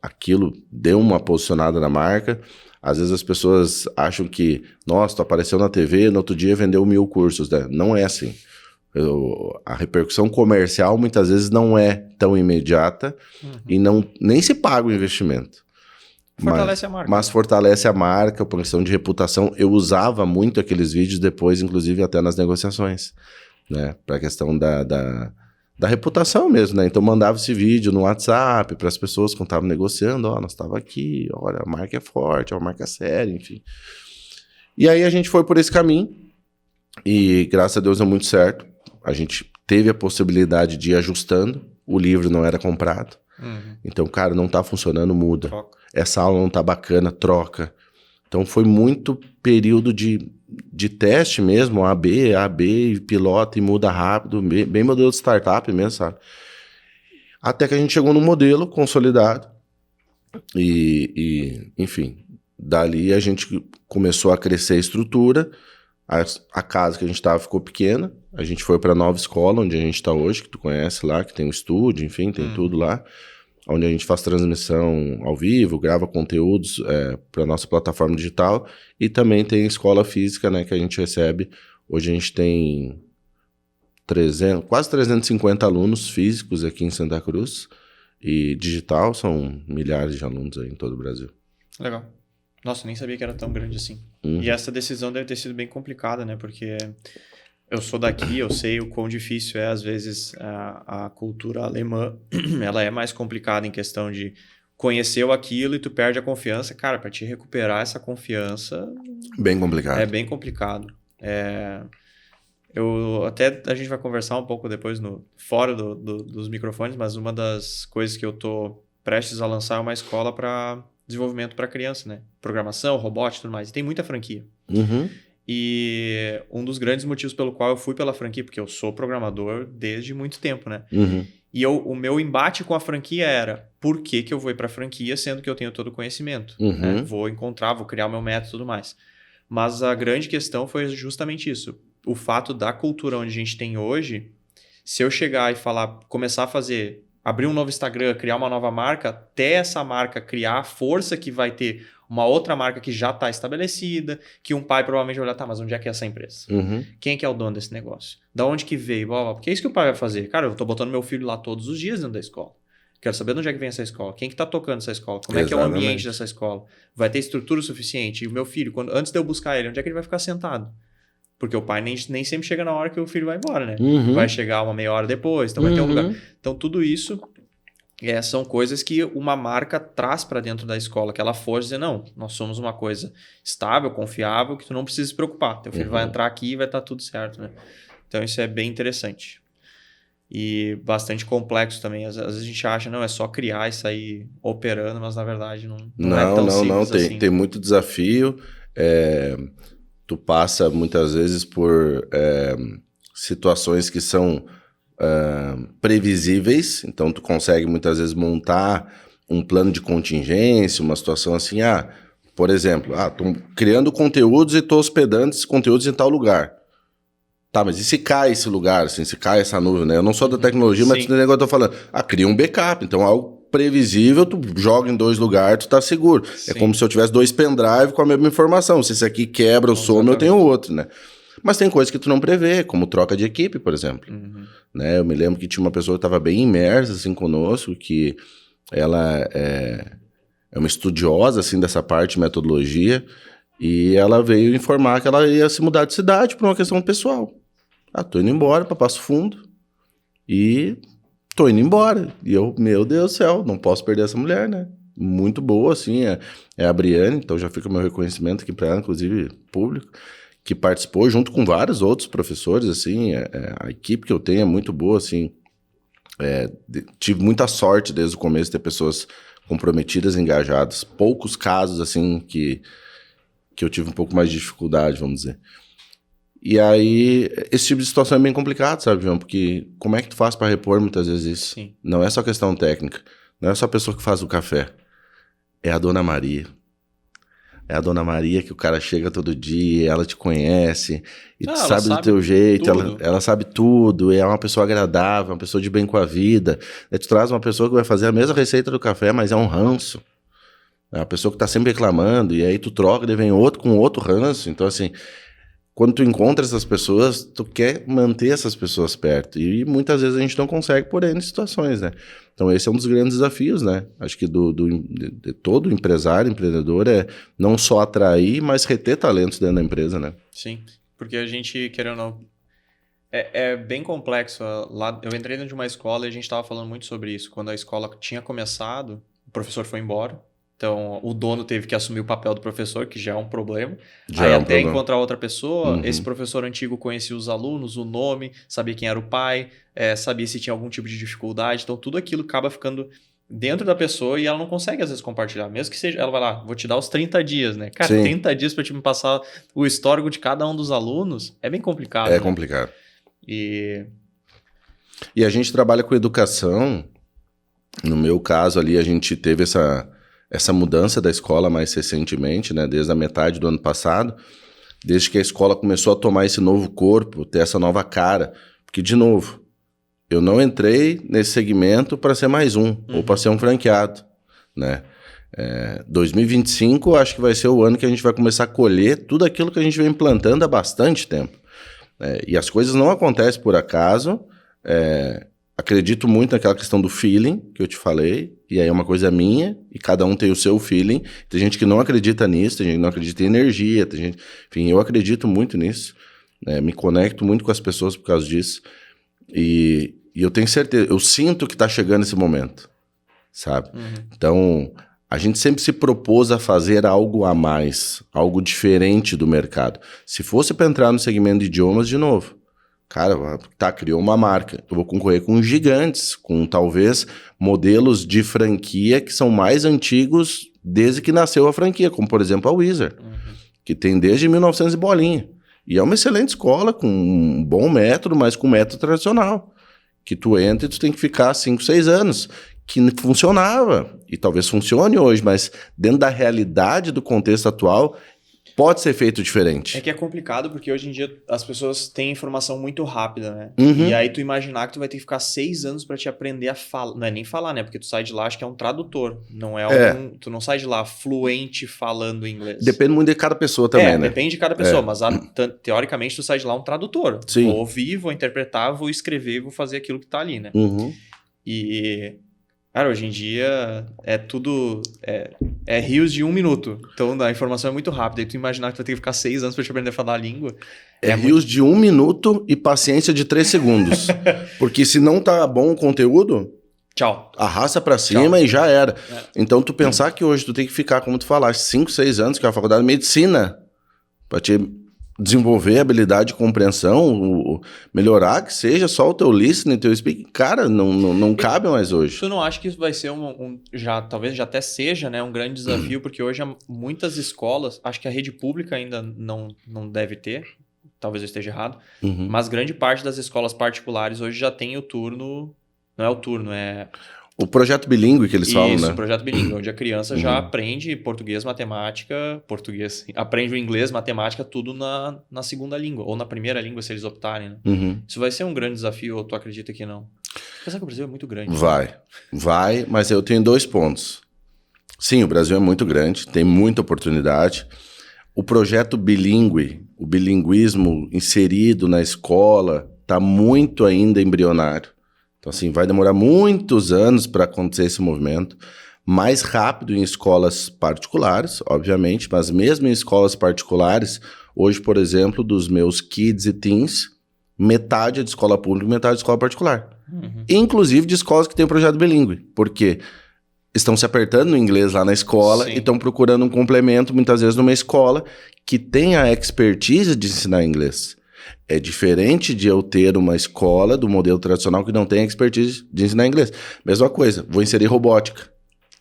Aquilo deu uma posicionada na marca. Às vezes as pessoas acham que, nossa, tu apareceu na TV, no outro dia vendeu 1000 cursos. Né? Não é assim. A repercussão comercial muitas vezes não é tão imediata e nem se paga o investimento. Fortalece a marca. Mas fortalece a marca, por questão de reputação. Eu usava muito aqueles vídeos depois, inclusive até nas negociações, né? Para a questão da reputação mesmo, né? Então mandava esse vídeo no WhatsApp para as pessoas que estavam negociando, nós estávamos aqui, olha, a marca é forte, é uma marca séria, enfim. E aí a gente foi por esse caminho e graças a Deus deu muito certo. A gente teve a possibilidade de ir ajustando, o livro não era comprado. Então, cara, não tá funcionando, muda. Troca. Essa aula não tá bacana, troca. Então foi muito período de teste mesmo, A, B, pilota e muda rápido, bem modelo de startup mesmo, sabe? Até que a gente chegou num modelo consolidado enfim, dali a gente começou a crescer a estrutura, a casa que a gente estava ficou pequena, a gente foi para a nova escola, onde a gente está hoje, que tu conhece lá, que tem um estúdio, enfim, tem tudo lá, onde a gente faz transmissão ao vivo, grava conteúdos para a nossa plataforma digital, e também tem escola física, né, que a gente recebe. Hoje a gente tem quase 350 alunos físicos aqui em Santa Cruz, e digital são milhares de alunos aí em todo o Brasil. Legal. Nossa, nem sabia que era tão grande assim. E essa decisão deve ter sido bem complicada, né? Porque eu sou daqui, eu sei o quão difícil é, às vezes, a cultura alemã. Ela é mais complicada em questão de conhecer aquilo e tu perde a confiança. Cara, para te recuperar essa confiança... Bem complicado. É bem complicado. A gente vai conversar um pouco depois fora dos microfones, mas uma das coisas que eu tô prestes a lançar é uma escola para desenvolvimento para criança, né? Programação, robótica e tudo mais. E tem muita franquia. E um dos grandes motivos pelo qual eu fui pela franquia, porque eu sou programador desde muito tempo, né? E o meu embate com a franquia era, por que eu vou ir para a franquia sendo que eu tenho todo o conhecimento? Né? Vou criar o meu método e tudo mais. Mas a grande questão foi justamente isso. O fato da cultura onde a gente tem hoje, se eu chegar e começar a abrir um novo Instagram, criar uma nova marca, até essa marca criar a força que vai ter uma outra marca que já está estabelecida, que um pai provavelmente vai olhar, tá, mas onde é que é essa empresa? Quem é que é o dono desse negócio? Da onde que veio? Porque é isso que o pai vai fazer. Cara, eu estou botando meu filho lá todos os dias dentro da escola. Quero saber de onde é que vem essa escola. Quem que está tocando essa escola? Como é que é o ambiente dessa escola? Vai ter estrutura suficiente? E o meu filho, antes de eu buscar ele, onde é que ele vai ficar sentado? Porque o pai nem sempre chega na hora que o filho vai embora, né? Vai chegar uma meia hora depois, então vai ter um lugar. Então, tudo isso são coisas que uma marca traz para dentro da escola, que ela força dizer, não, nós somos uma coisa estável, confiável, que tu não precisa se preocupar. Teu filho vai entrar aqui e vai estar tudo certo, né? Então, isso é bem interessante. E bastante complexo também. Às vezes a gente acha, não, é só criar e sair operando, mas na verdade não é tão simples assim. Tem muito desafio. Tu passa muitas vezes por situações que são previsíveis, então tu consegue muitas vezes montar um plano de contingência, uma situação assim, por exemplo, tô criando conteúdos e tô hospedando esses conteúdos em tal lugar. Tá, mas e se cai esse lugar, assim, se cai essa nuvem, né? Eu não sou da tecnologia, mas o negócio eu tô falando, cria um backup, então algo previsível, tu joga em 2 lugares, tu tá seguro. Sim. É como se eu tivesse 2 pendrive com a mesma informação. Se esse aqui quebra ou some, eu tenho outro, né? Mas tem coisas que tu não prevê, como troca de equipe, por exemplo. Né? Eu me lembro que tinha uma pessoa que estava bem imersa, assim, conosco, que ela é uma estudiosa, assim, dessa parte de metodologia, e ela veio informar que ela ia se mudar de cidade por uma questão pessoal. Tô indo embora para Passo Fundo e tô indo embora. E eu, meu Deus do céu, não posso perder essa mulher, né? Muito boa, assim, é a Briane, então já fica o meu reconhecimento aqui para ela, inclusive público, que participou junto com vários outros professores, assim, a equipe que eu tenho é muito boa, assim, tive muita sorte desde o começo de ter pessoas comprometidas, engajadas, poucos casos, assim, que eu tive um pouco mais de dificuldade, vamos dizer. E aí, esse tipo de situação é bem complicado, sabe, João? Porque como é que tu faz para repor muitas vezes isso? Sim. Não é só questão técnica, não é só a pessoa que faz o café, é a Dona Maria. É a Dona Maria que o cara chega todo dia, ela te conhece, e tu sabe do teu jeito, ela sabe tudo, é uma pessoa agradável, uma pessoa de bem com a vida. Aí tu traz uma pessoa que vai fazer a mesma receita do café, mas é um ranço. É uma pessoa que tá sempre reclamando, e aí tu troca, e vem outro com outro ranço. Então, assim, quando tu encontra essas pessoas, tu quer manter essas pessoas perto. E muitas vezes a gente não consegue por N situações, né? Então esse é um dos grandes desafios, né? Acho que de todo empresário, empreendedor, é não só atrair, mas reter talentos dentro da empresa, né? Sim, porque a gente, querendo ou não, é bem complexo. Lá, eu entrei dentro de uma escola e a gente estava falando muito sobre isso. Quando a escola tinha começado, o professor foi embora. Então, o dono teve que assumir o papel do professor, que já é um problema. Aí até encontrar outra pessoa, esse professor antigo conhecia os alunos, o nome, sabia quem era o pai, sabia se tinha algum tipo de dificuldade. Então, tudo aquilo acaba ficando dentro da pessoa e ela não consegue, às vezes, compartilhar. Mesmo que seja, ela vai lá, vou te dar os 30 dias, né? Cara, Sim. 30 dias para te me passar o histórico de cada um dos alunos é bem complicado. É né? complicado. E a gente trabalha com educação. No meu caso ali, a gente teve essa mudança da escola mais recentemente, né? Desde a metade do ano passado. Desde que a escola começou a tomar esse novo corpo, ter essa nova cara. Porque, de novo, eu não entrei nesse segmento para ser mais um, ou para ser um franqueado, né? 2025 acho que vai ser o ano que a gente vai começar a colher tudo aquilo que a gente vem plantando há bastante tempo. E as coisas não acontecem por acaso. Acredito muito naquela questão do feeling que eu te falei, e aí é uma coisa minha, e cada um tem o seu feeling. Tem gente que não acredita nisso, tem gente que não acredita em energia, tem gente... Enfim, eu acredito muito nisso, me conecto muito com as pessoas por causa disso, e eu tenho certeza, eu sinto que está chegando esse momento, sabe? Então, a gente sempre se propôs a fazer algo a mais, algo diferente do mercado. Se fosse para entrar no segmento de idiomas, de novo, cara, criou uma marca. Eu vou concorrer com gigantes, com talvez modelos de franquia que são mais antigos desde que nasceu a franquia, como por exemplo a Wizard, que tem desde 1900 e bolinha. E é uma excelente escola, com um bom método, mas com método tradicional. Que tu entra e tu tem que ficar 5, 6 anos. Que funcionava, e talvez funcione hoje, mas dentro da realidade do contexto atual, pode ser feito diferente. É que é complicado porque hoje em dia as pessoas têm informação muito rápida, né? Uhum. E aí tu imaginar que tu vai ter que ficar 6 anos pra te aprender a falar. Não é nem falar, né? Porque tu sai de lá, acho que é um tradutor. Não é tu não sai de lá fluente falando inglês. Depende muito de cada pessoa também, né? Depende de cada pessoa, mas teoricamente tu sai de lá um tradutor. Sim. Vou ouvir, vou interpretar, vou escrever, vou fazer aquilo que tá ali, né? E... Cara, hoje em dia é tudo... É rios de 1 minuto. Então a informação é muito rápida. E tu imaginar que tu vai ter que ficar 6 anos pra te aprender a falar a língua. Rios de 1 minuto e paciência de 3 segundos. Porque se não tá bom o conteúdo, tchau. Arrasta pra cima e já era. Então tu pensar que hoje tu tem que ficar, como tu falaste, 5, 6 anos, que é a faculdade de medicina, pra te desenvolver a habilidade de compreensão, melhorar que seja só o teu listening, teu speaking, cara, não cabe mais hoje. Tu não acha que isso vai ser talvez já até seja, né, um grande desafio, porque hoje muitas escolas, acho que a rede pública ainda não deve ter, talvez eu esteja errado, mas grande parte das escolas particulares hoje já tem o turno, não é o turno, é... O projeto bilíngue que eles falam, né? Isso, o projeto bilíngue, onde a criança já aprende português, matemática, aprende o inglês, matemática, tudo na segunda língua, ou na primeira língua, se eles optarem, né? Isso vai ser um grande desafio, ou tu acredita que não? Apesar que o Brasil é muito grande. Vai, mas eu tenho 2 pontos. Sim, o Brasil é muito grande, tem muita oportunidade. O projeto bilíngue, o bilinguismo inserido na escola, está muito ainda embrionário. Então, assim, vai demorar muitos anos para acontecer esse movimento. Mais rápido em escolas particulares, obviamente, mas mesmo em escolas particulares, hoje, por exemplo, dos meus kids e teens, metade é de escola pública e metade de escola particular. Inclusive de escolas que têm projeto bilíngue. Porque estão se apertando no inglês lá na escola e estão procurando um complemento, muitas vezes, numa escola que tem a expertise de ensinar inglês. É diferente de eu ter uma escola do modelo tradicional que não tem expertise de ensinar inglês. Mesma coisa, vou inserir robótica.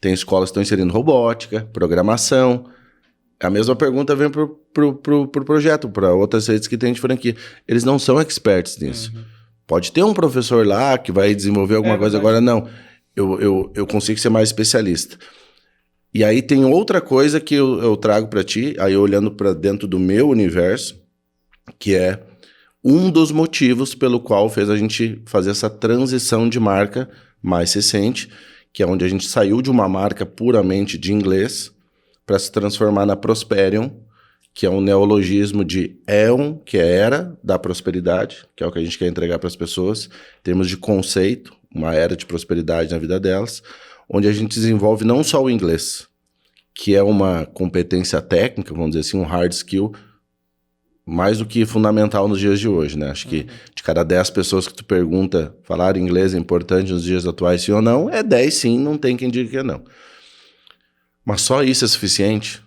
Tem escolas que estão inserindo robótica, programação. A mesma pergunta vem pro projeto, para outras redes que tem de franquia. Eles não são experts nisso. Pode ter um professor lá que vai desenvolver alguma coisa, agora não. Eu consigo ser mais especialista. E aí tem outra coisa que eu trago para ti, aí olhando para dentro do meu universo, que é um dos motivos pelo qual fez a gente fazer essa transição de marca mais recente, que é onde a gente saiu de uma marca puramente de inglês para se transformar na Prosperium, que é um neologismo de éon, que é era da prosperidade, que é o que a gente quer entregar para as pessoas, em termos de conceito, uma era de prosperidade na vida delas, onde a gente desenvolve não só o inglês, que é uma competência técnica, vamos dizer assim, um hard skill, mais do que fundamental nos dias de hoje, né? Acho que de cada 10 pessoas que tu pergunta, falar inglês é importante nos dias atuais, sim ou não, 10 sim, não tem quem diga que não. Mas só isso é suficiente?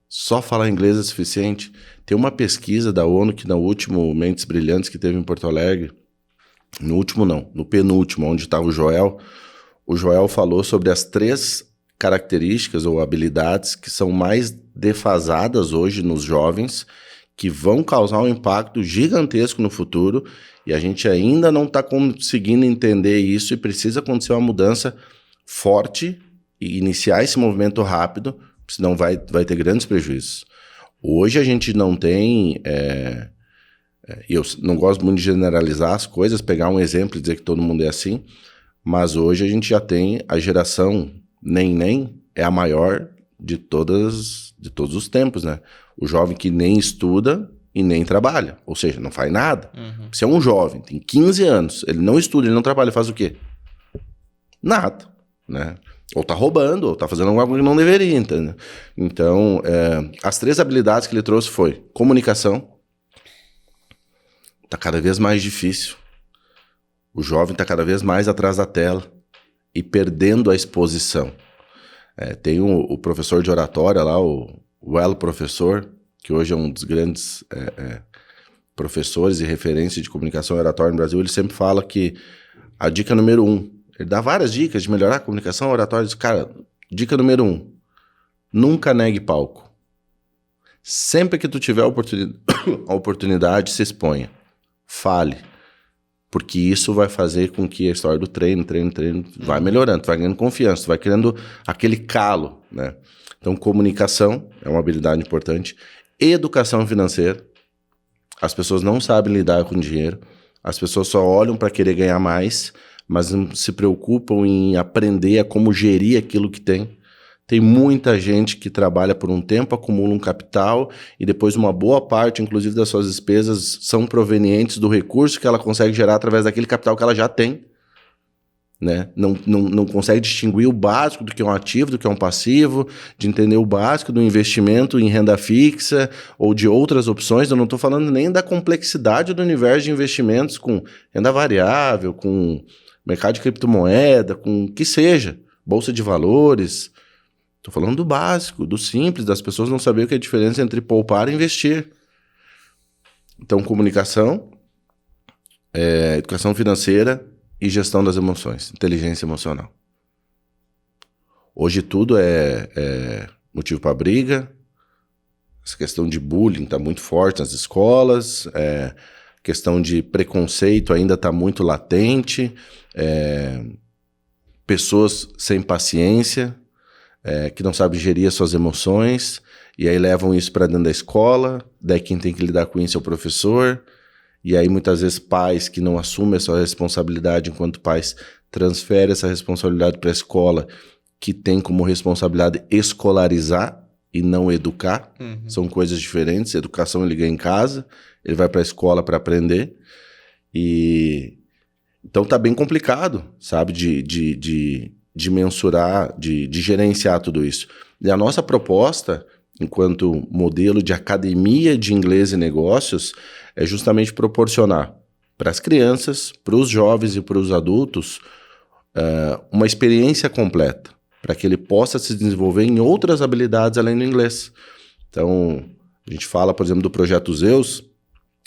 Só falar inglês é suficiente? Tem uma pesquisa da ONU que no último Mentes Brilhantes que teve em Porto Alegre, no último não, no penúltimo, onde estava o o Joel falou sobre as 3 características ou habilidades que são mais defasadas hoje nos jovens, que vão causar um impacto gigantesco no futuro, e a gente ainda não está conseguindo entender isso, e precisa acontecer uma mudança forte e iniciar esse movimento rápido, senão vai ter grandes prejuízos. Hoje a gente não tem... eu não gosto muito de generalizar as coisas, pegar um exemplo e dizer que todo mundo é assim, mas hoje a gente já tem a geração nem é a maior de todos os tempos, né? O jovem que nem estuda e nem trabalha, ou seja, não faz nada. Se é um jovem, tem 15 anos, ele não estuda, ele não trabalha, faz o quê? Nada, né? Ou tá roubando, ou tá fazendo alguma coisa que não deveria, entendeu? Então, as 3 habilidades que ele trouxe foi comunicação. Tá cada vez mais difícil. O jovem tá cada vez mais atrás da tela e perdendo a exposição. Tem o professor de oratória lá, o Elo Professor, que hoje é um dos grandes professores e referência de comunicação e oratória no Brasil. Ele sempre fala que a dica número 1, ele dá várias dicas de melhorar a comunicação e oratória. Ele diz, cara, dica número 1, nunca negue palco. Sempre que tu tiver a oportunidade, se exponha. Fale. Porque isso vai fazer com que a história do treino vai melhorando, tu vai ganhando confiança, tu vai criando aquele calo, né? Então, comunicação é uma habilidade importante. Educação financeira. As pessoas não sabem lidar com dinheiro. As pessoas só olham para querer ganhar mais, mas não se preocupam em aprender a como gerir aquilo que tem. Tem muita gente que trabalha por um tempo, acumula um capital e depois uma boa parte, inclusive, das suas despesas são provenientes do recurso que ela consegue gerar através daquele capital que ela já tem. Né? Não consegue distinguir o básico do que é um ativo, do que é um passivo, de entender o básico do investimento em renda fixa ou de outras opções. Eu não estou falando nem da complexidade do universo de investimentos com renda variável, com mercado de criptomoeda, com o que seja, bolsa de valores. Estou falando do básico, do simples, das pessoas não saberem o que é a diferença entre poupar e investir. Então, comunicação, educação financeira e gestão das emoções, inteligência emocional. Hoje tudo é motivo para briga. Essa questão de bullying está muito forte nas escolas. Questão de preconceito ainda está muito latente. Pessoas sem paciência, que não sabem gerir as suas emoções, e aí levam isso para dentro da escola. Daí quem tem que lidar com isso é o professor. E aí, muitas vezes, pais que não assumem essa responsabilidade enquanto pais transferem essa responsabilidade para a escola, que tem como responsabilidade escolarizar e não educar. São coisas diferentes. Educação ele ganha em casa, ele vai para a escola para aprender. Então tá bem complicado, sabe, de mensurar, de gerenciar tudo isso. E a nossa proposta, enquanto modelo de academia de inglês e negócios, é justamente proporcionar para as crianças, para os jovens e para os adultos uma experiência completa, para que ele possa se desenvolver em outras habilidades além do inglês. Então, a gente fala, por exemplo, do Projeto Zeus.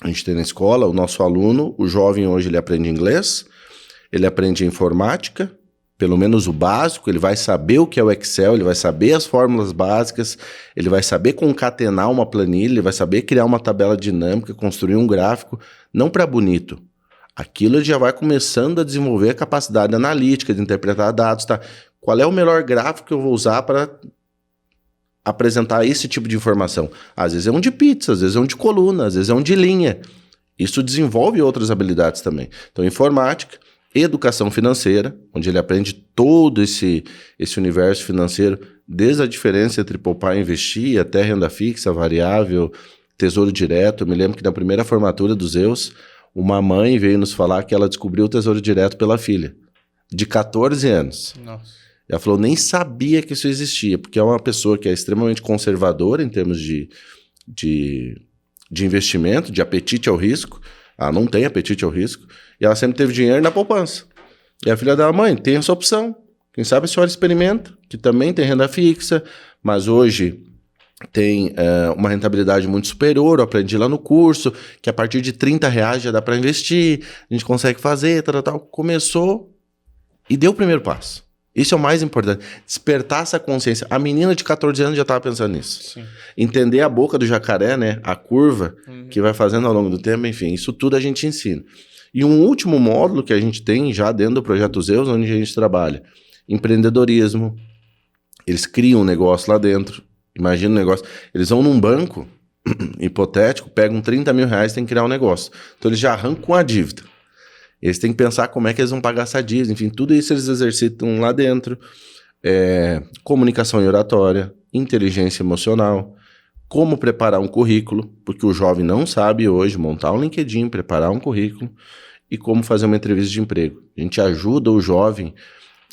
A gente tem na escola, o nosso aluno, o jovem hoje, ele aprende inglês, ele aprende informática, pelo menos o básico, ele vai saber o que é o Excel, ele vai saber as fórmulas básicas, ele vai saber concatenar uma planilha, ele vai saber criar uma tabela dinâmica, construir um gráfico, não para bonito. Aquilo ele já vai começando a desenvolver a capacidade analítica, de interpretar dados, tá? Qual é o melhor gráfico que eu vou usar para apresentar esse tipo de informação? Às vezes é um de pizza, às vezes é um de coluna, às vezes é um de linha. Isso desenvolve outras habilidades também. Então, informática, educação financeira, onde ele aprende todo esse universo financeiro, desde a diferença entre poupar e investir, até renda fixa, variável, tesouro direto. Eu me lembro que na primeira formatura dos Zeus, uma mãe veio nos falar que ela descobriu o tesouro direto pela filha, de 14 anos. Nossa. Ela falou, nem sabia que isso existia, porque é uma pessoa que é extremamente conservadora em termos de investimento, de apetite ao risco. Ela não tem apetite ao risco. E ela sempre teve dinheiro na poupança. E a filha dela, mãe, tem essa opção. Quem sabe a senhora experimenta, que também tem renda fixa, mas hoje tem uma rentabilidade muito superior. Eu aprendi lá no curso, que a partir de R$30 já dá para investir, a gente consegue fazer, tal. Começou e deu o primeiro passo. Isso é o mais importante. Despertar essa consciência. A menina de 14 anos já estava pensando nisso. Sim. Entender a boca do jacaré, né? A curva que vai fazendo ao longo do tempo, enfim. Isso tudo a gente ensina. E um último módulo que a gente tem já dentro do Projeto Zeus, onde a gente trabalha. Empreendedorismo. Eles criam um negócio lá dentro. Imagina um negócio. Eles vão num banco hipotético, pegam 30 mil reais e tem que criar um negócio. Então eles já arrancam a dívida. Eles têm que pensar como é que eles vão pagar essa dívida. Enfim, tudo isso eles exercitam lá dentro. Comunicação e oratória, inteligência emocional, como preparar um currículo, porque o jovem não sabe hoje montar um LinkedIn, preparar um currículo, e como fazer uma entrevista de emprego. A gente ajuda o jovem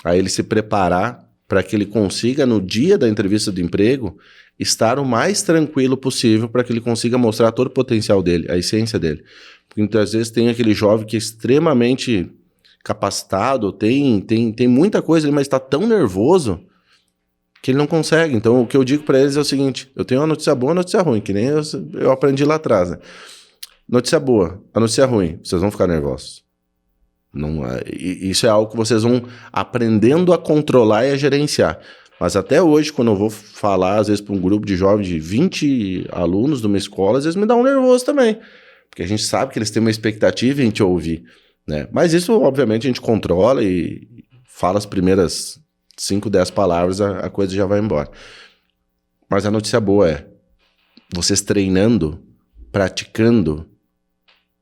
a ele se preparar para que ele consiga, no dia da entrevista de emprego, estar o mais tranquilo possível para que ele consiga mostrar todo o potencial dele, a essência dele. Porque muitas vezes tem aquele jovem que é extremamente capacitado, tem muita coisa ali, mas está tão nervoso que ele não consegue. Então, o que eu digo para eles é o seguinte, eu tenho uma notícia boa e uma notícia ruim, que nem eu aprendi lá atrás, né? Notícia boa, a notícia ruim, vocês vão ficar nervosos. Não, isso é algo que vocês vão aprendendo a controlar e a gerenciar. Mas até hoje, quando eu vou falar, às vezes, para um grupo de jovens de 20 alunos de uma escola, às vezes me dá um nervoso também. Porque a gente sabe que eles têm uma expectativa em te ouvir, né? Mas isso, obviamente, a gente controla e fala as primeiras 5, 10 palavras, a coisa já vai embora. Mas a notícia boa é, vocês treinando, praticando,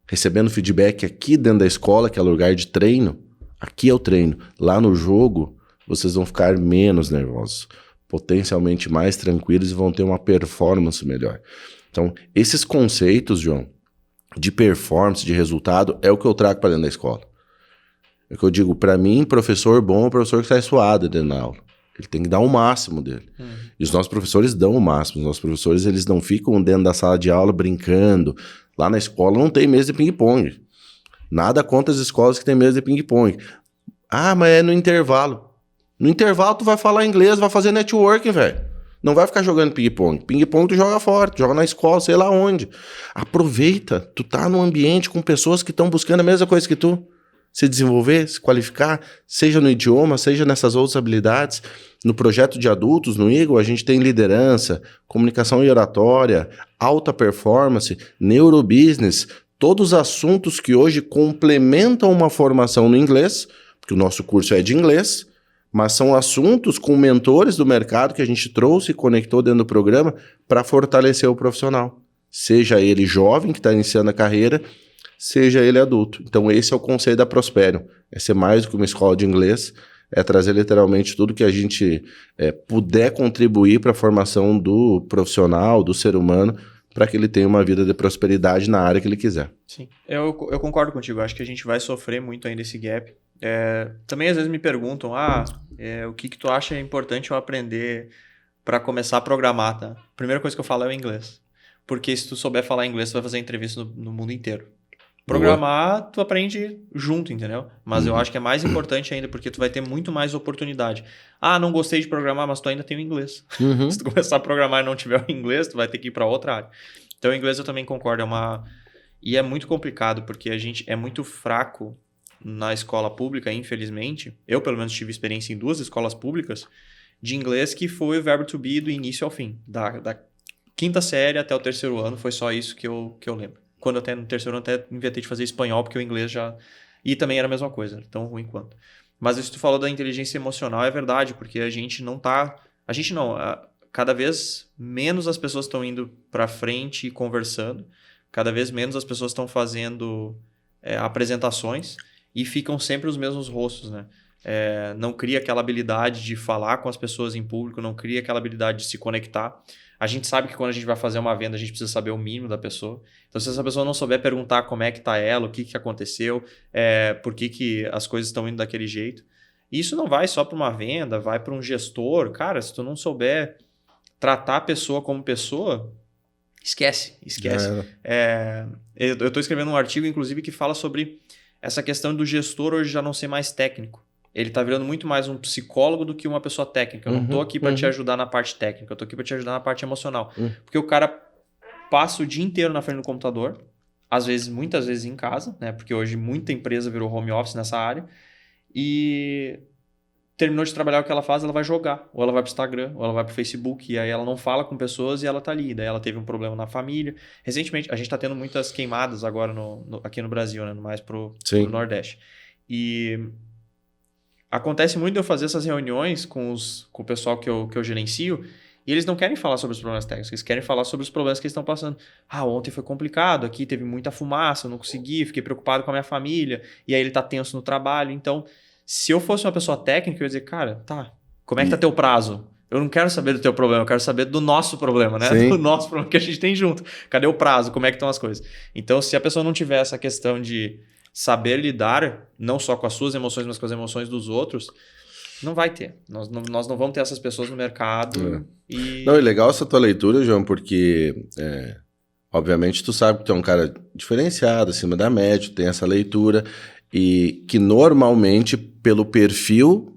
recebendo feedback aqui dentro da escola, que é o lugar de treino, aqui é o treino, lá no jogo, vocês vão ficar menos nervosos, potencialmente mais tranquilos e vão ter uma performance melhor. Então, esses conceitos, João, de performance, de resultado, é o que eu trago para dentro da escola. É o que eu digo, para mim, professor bom é o professor que sai suado dentro da aula. Ele tem que dar o máximo dele. E os nossos professores dão o máximo. Os nossos professores, eles não ficam dentro da sala de aula brincando. Lá na escola não tem mesa de ping-pong. Nada contra as escolas que tem mesa de ping-pong. Ah, mas é no intervalo. No intervalo tu vai falar inglês, vai fazer networking, velho. Não vai ficar jogando ping-pong. Ping-pong tu joga fora, tu joga na escola, sei lá onde. Aproveita, tu tá num ambiente com pessoas que estão buscando a mesma coisa que tu. Se desenvolver, se qualificar, seja no idioma, seja nessas outras habilidades. No projeto de adultos, no Eagle, a gente tem liderança, comunicação e oratória, alta performance, neurobusiness, todos os assuntos que hoje complementam uma formação no inglês, porque o nosso curso é de inglês, mas são assuntos com mentores do mercado que a gente trouxe e conectou dentro do programa para fortalecer o profissional. Seja ele jovem, que está iniciando a carreira, seja ele adulto. Então esse é o conceito da Prosperium. É ser mais do que uma escola de inglês, é trazer literalmente tudo que a gente puder contribuir para a formação do profissional, do ser humano, para que ele tenha uma vida de prosperidade na área que ele quiser. Sim, eu concordo contigo. Acho que a gente vai sofrer muito ainda esse gap. Também às vezes me perguntam, o que tu acha importante eu aprender para começar a programar, tá? A primeira coisa que eu falo é o inglês. Porque se tu souber falar inglês, tu vai fazer entrevista no mundo inteiro. Programar, tu aprende junto, entendeu? Mas eu acho que é mais importante ainda, porque tu vai ter muito mais oportunidade. Não gostei de programar, mas tu ainda tem o inglês. Se tu começar a programar e não tiver o inglês, tu vai ter que ir para outra área. Então, o inglês eu também concordo. E é muito complicado, porque a gente é muito fraco na escola pública, infelizmente. Eu, pelo menos, tive experiência em 2 escolas públicas de inglês, que foi o verbo to be do início ao fim. Da 5ª série até o 3º ano, foi só isso que eu lembro. Quando até no 3º ano até inventei de fazer espanhol, porque o inglês já... E também era a mesma coisa, tão ruim quanto. Mas isso que tu falou da inteligência emocional é verdade, porque a gente não tá... A gente não... Cada vez menos as pessoas estão indo pra frente e conversando. Cada vez menos as pessoas estão fazendo apresentações e ficam sempre os mesmos rostos, né? Não cria aquela habilidade de falar com as pessoas em público, não cria aquela habilidade de se conectar. A gente sabe que quando a gente vai fazer uma venda, a gente precisa saber o mínimo da pessoa. Então, se essa pessoa não souber perguntar como é que tá ela, o que aconteceu, por que as coisas estão indo daquele jeito. Isso não vai só para uma venda, vai para um gestor. Cara, se tu não souber tratar a pessoa como pessoa, esquece. Eu estou escrevendo um artigo, inclusive, que fala sobre essa questão do gestor hoje já não ser mais técnico. Ele tá virando muito mais um psicólogo do que uma pessoa técnica. Eu não tô aqui para te ajudar na parte técnica, eu tô aqui para te ajudar na parte emocional. Porque o cara passa o dia inteiro na frente do computador, muitas vezes em casa, né? Porque hoje muita empresa virou home office nessa área. E terminou de trabalhar o que ela faz, ela vai jogar. Ou ela vai pro Instagram, ou ela vai pro Facebook. E aí ela não fala com pessoas e ela tá ali. Daí ela teve um problema na família. Recentemente, a gente tá tendo muitas queimadas agora aqui no Brasil, né? Mais pro Nordeste. E acontece muito de eu fazer essas reuniões com o pessoal que eu gerencio. E eles não querem falar sobre os problemas técnicos, eles querem falar sobre os problemas que eles estão passando. Ontem foi complicado, aqui teve muita fumaça, eu não consegui, fiquei preocupado com a minha família, e aí ele tá tenso no trabalho. Então, se eu fosse uma pessoa técnica, eu ia dizer, cara, tá, como é que tá teu prazo? Eu não quero saber do teu problema, eu quero saber do nosso problema, né? Sim. Do nosso problema que a gente tem junto. Cadê o prazo? Como é que estão as coisas? Então, se a pessoa não tiver essa questão de saber lidar, não só com as suas emoções, mas com as emoções dos outros, não vai ter. Nós não vamos ter essas pessoas no mercado. Não, é legal essa tua leitura, João, porque obviamente tu sabe que tu é um cara diferenciado, acima da média, tem essa leitura, e que normalmente pelo perfil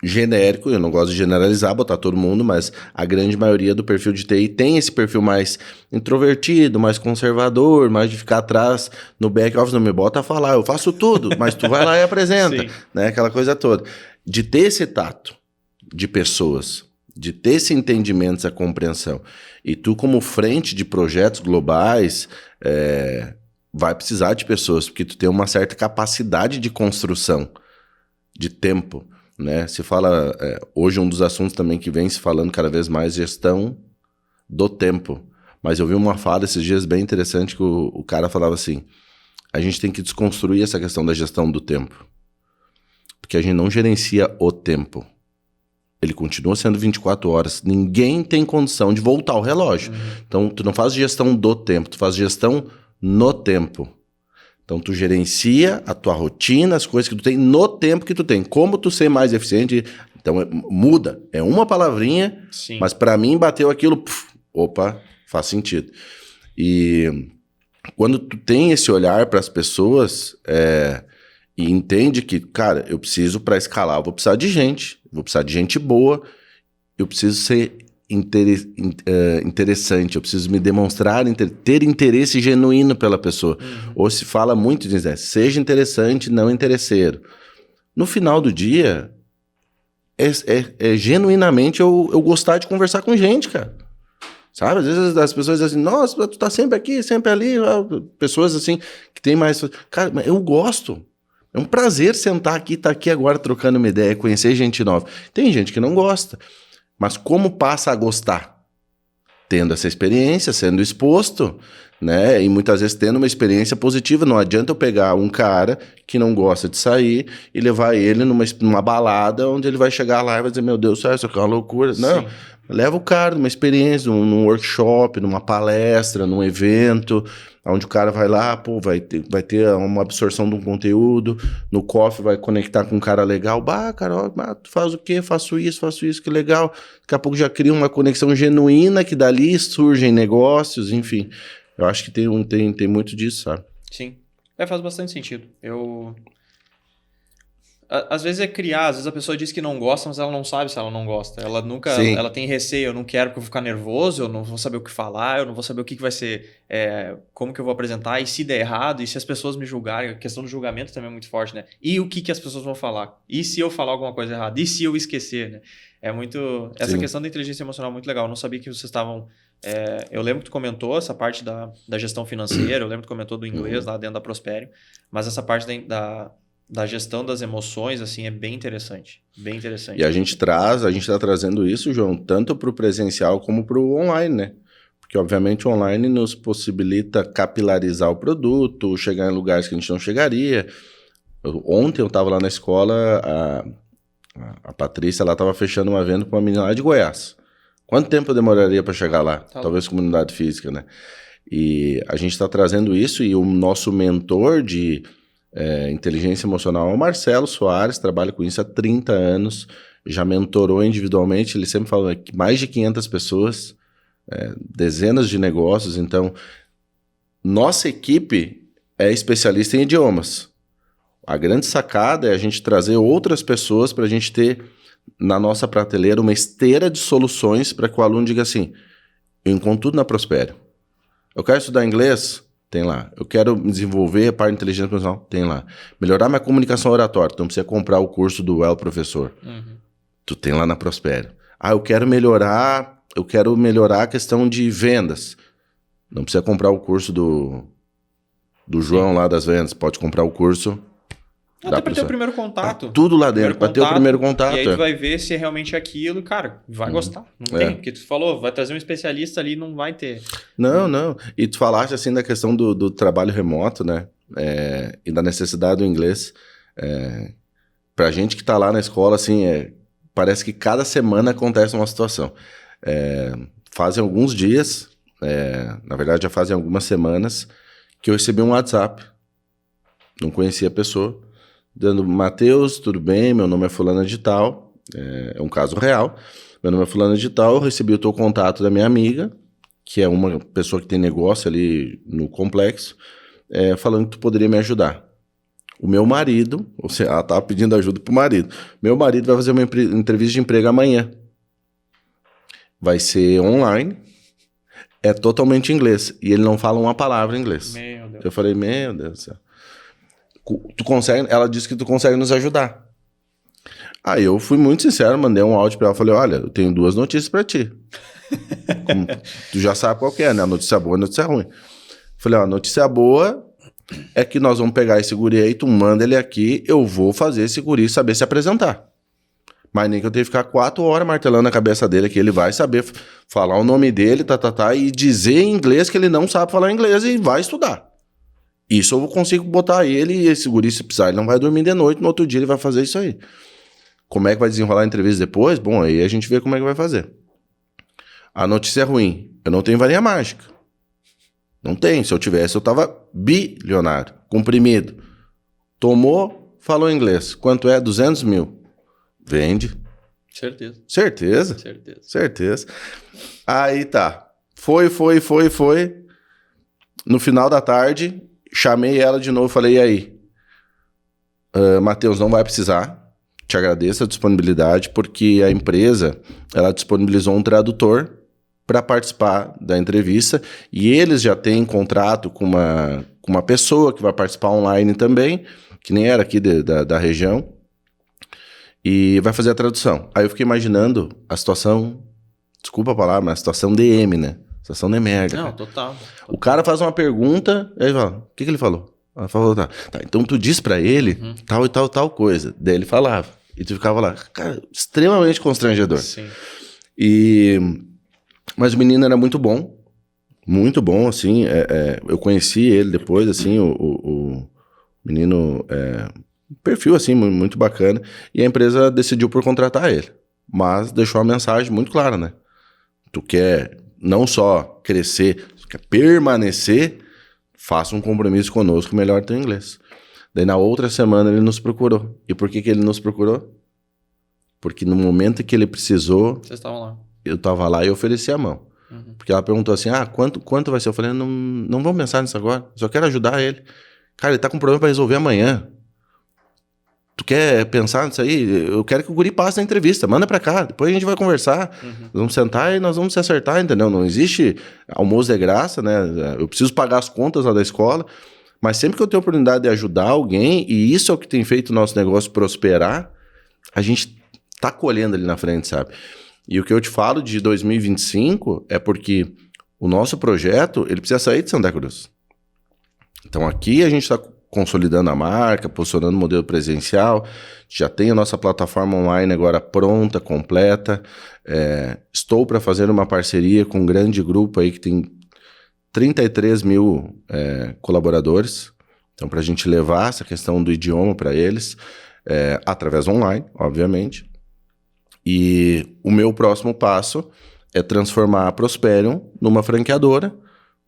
genérico, eu não gosto de generalizar, botar todo mundo, mas a grande maioria do perfil de TI tem esse perfil mais introvertido, mais conservador, mais de ficar atrás no back office, não me bota a falar, eu faço tudo, mas tu vai lá e apresenta, né, aquela coisa toda. De ter esse tato de pessoas, de ter esse entendimento, essa compreensão, e tu como frente de projetos globais, vai precisar de pessoas, porque tu tem uma certa capacidade de construção, de tempo, né? Se fala, hoje um dos assuntos também que vem se falando cada vez mais, gestão do tempo. Mas eu vi uma fala esses dias bem interessante que o cara falava assim, a gente tem que desconstruir essa questão da gestão do tempo. Porque a gente não gerencia o tempo. Ele continua sendo 24 horas. Ninguém tem condição de voltar o relógio. Então, tu não faz gestão do tempo, tu faz gestão no tempo. Então, tu gerencia a tua rotina, as coisas que tu tem no tempo que tu tem. Como tu ser mais eficiente. Então, muda. É uma palavrinha, mas para mim bateu aquilo, opa, faz sentido. E quando tu tem esse olhar para as pessoas, e entende que, cara, eu preciso para escalar, eu vou precisar de gente boa, eu preciso ser interessante, eu preciso me demonstrar, ter interesse genuíno pela pessoa. Ou se fala muito disso, seja interessante, não interesseiro. No final do dia, genuinamente eu gostar de conversar com gente, cara. Sabe? Às vezes as pessoas dizem assim, nossa, tu tá sempre aqui, sempre ali. Pessoas assim, que tem mais... Cara, eu gosto. É um prazer sentar aqui, estar aqui agora trocando uma ideia, conhecer gente nova. Tem gente que não gosta. Mas como passa a gostar? Tendo essa experiência, sendo exposto, né? E muitas vezes tendo uma experiência positiva. Não adianta eu pegar um cara que não gosta de sair e levar ele numa balada onde ele vai chegar lá e vai dizer, meu Deus do céu, isso aqui é uma loucura. Não, leva o cara numa experiência, num workshop, numa palestra, num evento, onde o cara vai lá, vai ter uma absorção de um conteúdo, no coffee vai conectar com um cara legal, cara, tu faz o quê? Faço isso, que legal. Daqui a pouco já cria uma conexão genuína que dali surgem negócios, enfim. Eu acho que tem muito disso, sabe? Sim, faz bastante sentido. Às vezes às vezes a pessoa diz que não gosta, mas ela não sabe se ela não gosta. Ela nunca, ela tem receio, eu não quero porque eu vou ficar nervoso, eu não vou saber o que falar, eu não vou saber o que vai ser, como que eu vou apresentar, e se der errado, e se as pessoas me julgarem, a questão do julgamento também é muito forte, né? E o que as pessoas vão falar? E se eu falar alguma coisa errada? E se eu esquecer, né? É muito... Essa questão da inteligência emocional é muito legal. Eu não sabia que vocês estavam... eu lembro que tu comentou essa parte da gestão financeira, eu lembro que tu comentou do inglês lá dentro da Prosperium, mas essa parte da gestão das emoções, assim, é bem interessante. Bem interessante. E a gente está trazendo isso, João, tanto para o presencial como para o online, né? Porque, obviamente, o online nos possibilita capilarizar o produto, chegar em lugares que a gente não chegaria. Ontem eu estava lá na escola, a Patrícia, ela estava fechando uma venda com uma menina lá de Goiás. Quanto tempo eu demoraria para chegar lá? Talvez comunidade física, né? E a gente está trazendo isso, e o nosso mentor de inteligência emocional é o Marcelo Soares, trabalha com isso há 30 anos, já mentorou individualmente, ele sempre fala que mais de 500 pessoas, dezenas de negócios. Então, nossa equipe é especialista em idiomas. A grande sacada é a gente trazer outras pessoas para a gente ter na nossa prateleira uma esteira de soluções para que o aluno diga assim, eu encontro tudo na Prosperium. Eu quero estudar inglês? Tem lá. Eu quero desenvolver a parte de inteligência emocional? Tem lá. Melhorar minha comunicação oratória? Então precisa comprar o curso do El Professor. Tu tem lá na Prospero. Eu quero melhorar a questão de vendas. Não precisa comprar o curso do João lá das vendas. Pode comprar o curso. Até para ter o primeiro contato. Tudo lá dentro, para ter o primeiro contato. E aí tu vai ver se é realmente aquilo, cara, vai gostar. Não tem, porque tu falou, vai trazer um especialista ali, não vai ter. Não. E tu falaste assim da questão do trabalho remoto, né? E da necessidade do inglês. Pra gente que tá lá na escola, assim, parece que cada semana acontece uma situação. Fazem alguns dias, na verdade já fazem algumas semanas, que eu recebi um WhatsApp. Não conhecia a pessoa. Dando, Matheus, tudo bem? Meu nome é fulana de tal. É um caso real. Meu nome é fulana de tal. Eu recebi o teu contato da minha amiga, que é uma pessoa que tem negócio ali no complexo, falando que tu poderia me ajudar. O meu marido, ou seja, ela estava pedindo ajuda pro marido. Meu marido vai fazer uma entrevista de emprego amanhã. Vai ser online. É totalmente inglês. E ele não fala uma palavra em inglês. Meu Deus. Eu falei, meu Deus do céu. Tu consegue? Ela disse que tu consegue nos ajudar. Aí eu fui muito sincero, mandei um áudio pra ela, falei, olha, eu tenho 2 notícias pra ti. Tu já sabe qual que é, né? A notícia boa e a notícia ruim. Falei, a notícia boa é que nós vamos pegar esse guri aí, tu manda ele aqui, eu vou fazer esse guri saber se apresentar. Mas nem que eu tenha que ficar 4 horas martelando na cabeça dele, que ele vai saber falar o nome dele, e dizer em inglês que ele não sabe falar inglês e vai estudar. Isso eu consigo botar ele e esse guri, se precisar, ele não vai dormir de noite, no outro dia ele vai fazer isso aí. Como é que vai desenrolar a entrevista depois? Bom, aí a gente vê como é que vai fazer. A notícia é ruim. Eu não tenho varinha mágica. Não tem. Se eu tivesse, eu tava bilionário, comprimido. Tomou, falou inglês. Quanto é? 200 mil. Vende. Certeza. Aí tá. Foi. No final da tarde, chamei ela de novo e falei, e aí? Matheus, não vai precisar. Te agradeço a disponibilidade, porque a empresa, ela disponibilizou um tradutor para participar da entrevista, e eles já têm contrato com uma pessoa que vai participar online também, que nem era aqui da região, e vai fazer a tradução. Aí eu fiquei imaginando a situação, desculpa a palavra, mas a situação DM, né? Situação de merda. Não, cara. total. O cara faz uma pergunta, aí ele fala, o que ele falou? Ela falou, tá, então tu diz pra ele tal e tal coisa. Daí ele falava. E tu ficava lá, cara, extremamente constrangedor. Sim. Mas o menino era muito bom, assim, eu conheci ele depois, assim, o menino, um perfil, assim, muito bacana, e a empresa decidiu por contratar ele, mas deixou uma mensagem muito clara, né? Tu quer não só crescer, tu quer permanecer, faça um compromisso conosco, melhor teu inglês. Daí na outra semana ele nos procurou. E por que ele nos procurou? Porque no momento que ele precisou... Vocês estavam lá. Eu estava lá e ofereci a mão. Porque ela perguntou assim, quanto vai ser? Eu falei, não vamos pensar nisso agora, só quero ajudar ele. Cara, ele tá com um problema para resolver amanhã. Tu quer pensar nisso aí? Eu quero que o guri passe na entrevista, manda pra cá, depois a gente vai conversar. Nós vamos sentar e nós vamos se acertar, entendeu? Não existe almoço de graça, né? Eu preciso pagar as contas lá da escola, mas sempre que eu tenho a oportunidade de ajudar alguém, e isso é o que tem feito o nosso negócio prosperar, a gente tá colhendo ali na frente, sabe? E o que eu te falo de 2025 é porque o nosso projeto, ele precisa sair de Santa Cruz. Então aqui a gente está consolidando a marca, posicionando o modelo presencial, já tem a nossa plataforma online agora pronta, completa. Estou para fazer uma parceria com um grande grupo aí que tem 33 mil colaboradores. Então, para a gente levar essa questão do idioma para eles, através online, obviamente. E o meu próximo passo é transformar a Prosperium numa franqueadora,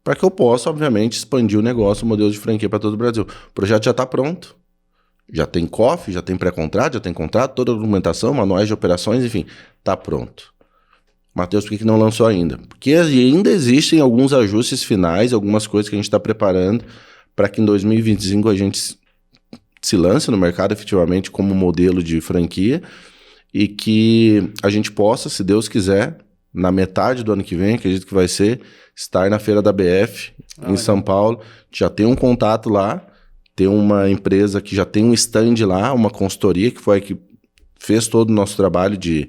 para que eu possa, obviamente, expandir o negócio, o modelo de franquia para todo o Brasil. O projeto já está pronto. Já tem COF, já tem pré-contrato, já tem contrato, toda a documentação, manuais de operações, enfim, está pronto. Matheus, por que não lançou ainda? Porque ainda existem alguns ajustes finais, algumas coisas que a gente está preparando para que em 2025 a gente se lance no mercado efetivamente como modelo de franquia e que a gente possa, se Deus quiser, na metade do ano que vem, acredito que vai ser, estar na Feira da BF, em São Paulo. Já tem um contato lá, tem uma empresa que já tem um stand lá, uma consultoria que foi a que fez todo o nosso trabalho de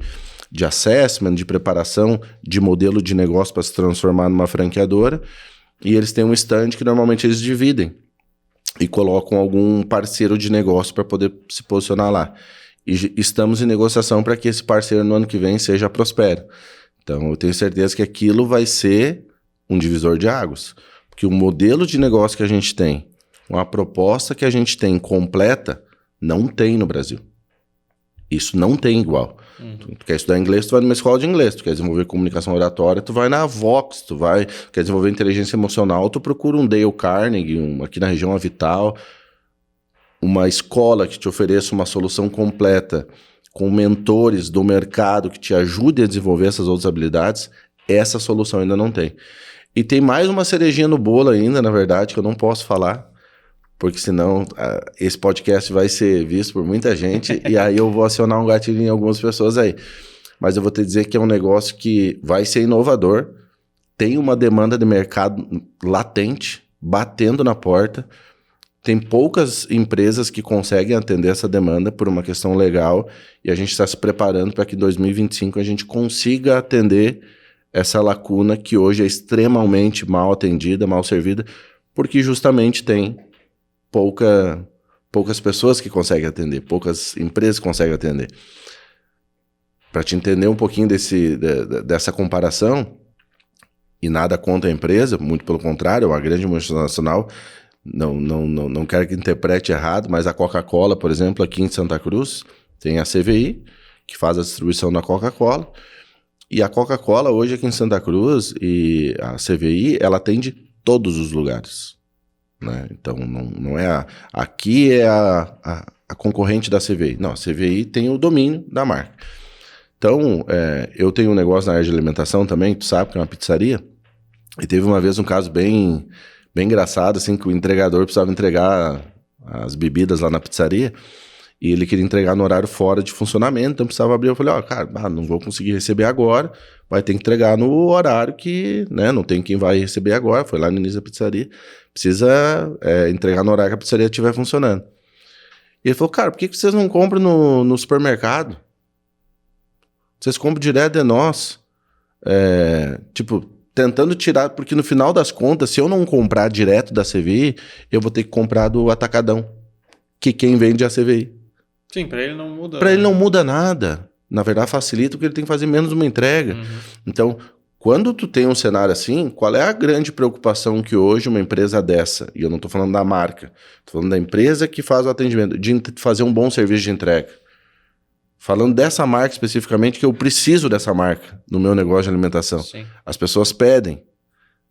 assessment, de preparação de modelo de negócio para se transformar numa franqueadora. E eles têm um stand que normalmente eles dividem e colocam algum parceiro de negócio para poder se posicionar lá. E estamos em negociação para que esse parceiro no ano que vem seja prospero. Então, eu tenho certeza que aquilo vai ser um divisor de águas. Porque o modelo de negócio que a gente tem, uma proposta que a gente tem completa, não tem no Brasil. Isso não tem igual. Tu quer estudar inglês, tu vai numa escola de inglês. Tu quer desenvolver comunicação oratória, tu vai na Vox. Quer desenvolver inteligência emocional, tu procura um Dale Carnegie, aqui na região Vital. Uma escola que te ofereça uma solução completa, com mentores do mercado que te ajudem a desenvolver essas outras habilidades, essa solução ainda não tem. E tem mais uma cerejinha no bolo ainda, na verdade, que eu não posso falar, porque senão esse podcast vai ser visto por muita gente e aí eu vou acionar um gatilho em algumas pessoas aí. Mas eu vou te dizer que é um negócio que vai ser inovador, tem uma demanda de mercado latente, batendo na porta. Tem poucas empresas que conseguem atender essa demanda por uma questão legal e a gente está se preparando para que em 2025 a gente consiga atender essa lacuna que hoje é extremamente mal atendida, mal servida, porque justamente tem poucas pessoas que conseguem atender, poucas empresas que conseguem atender. Para te entender um pouquinho dessa comparação, e nada contra a empresa, muito pelo contrário, é uma grande multinacional. Não quero que interprete errado, mas a Coca-Cola, por exemplo, aqui em Santa Cruz, tem a CVI, que faz a distribuição da Coca-Cola, e a Coca-Cola hoje aqui em Santa Cruz, e a CVI, ela atende todos os lugares, né? Então, não é aqui é a concorrente da CVI. Não, a CVI tem o domínio da marca. Então, eu tenho um negócio na área de alimentação também, tu sabe, que é uma pizzaria, e teve uma vez um caso bem engraçado, assim, que o entregador precisava entregar as bebidas lá na pizzaria e ele queria entregar no horário fora de funcionamento, então precisava abrir. Eu falei, cara, não vou conseguir receber agora, vai ter que entregar no horário que, né, não tem quem vai receber agora. Foi lá no início da pizzaria, precisa entregar no horário que a pizzaria estiver funcionando. E ele falou, cara, por que vocês não compram no supermercado? Vocês compram direto de nós. Tentando tirar, porque no final das contas, se eu não comprar direto da CVI, eu vou ter que comprar do Atacadão, que quem vende é a CVI. Sim, para ele não muda. Para ele não muda nada. Na verdade, facilita porque ele tem que fazer menos uma entrega. Então, quando tu tem um cenário assim, qual é a grande preocupação que hoje uma empresa dessa, e eu não estou falando da marca, estou falando da empresa que faz o atendimento, de fazer um bom serviço de entrega. Falando dessa marca especificamente, que eu preciso dessa marca no meu negócio de alimentação. Sim. As pessoas pedem,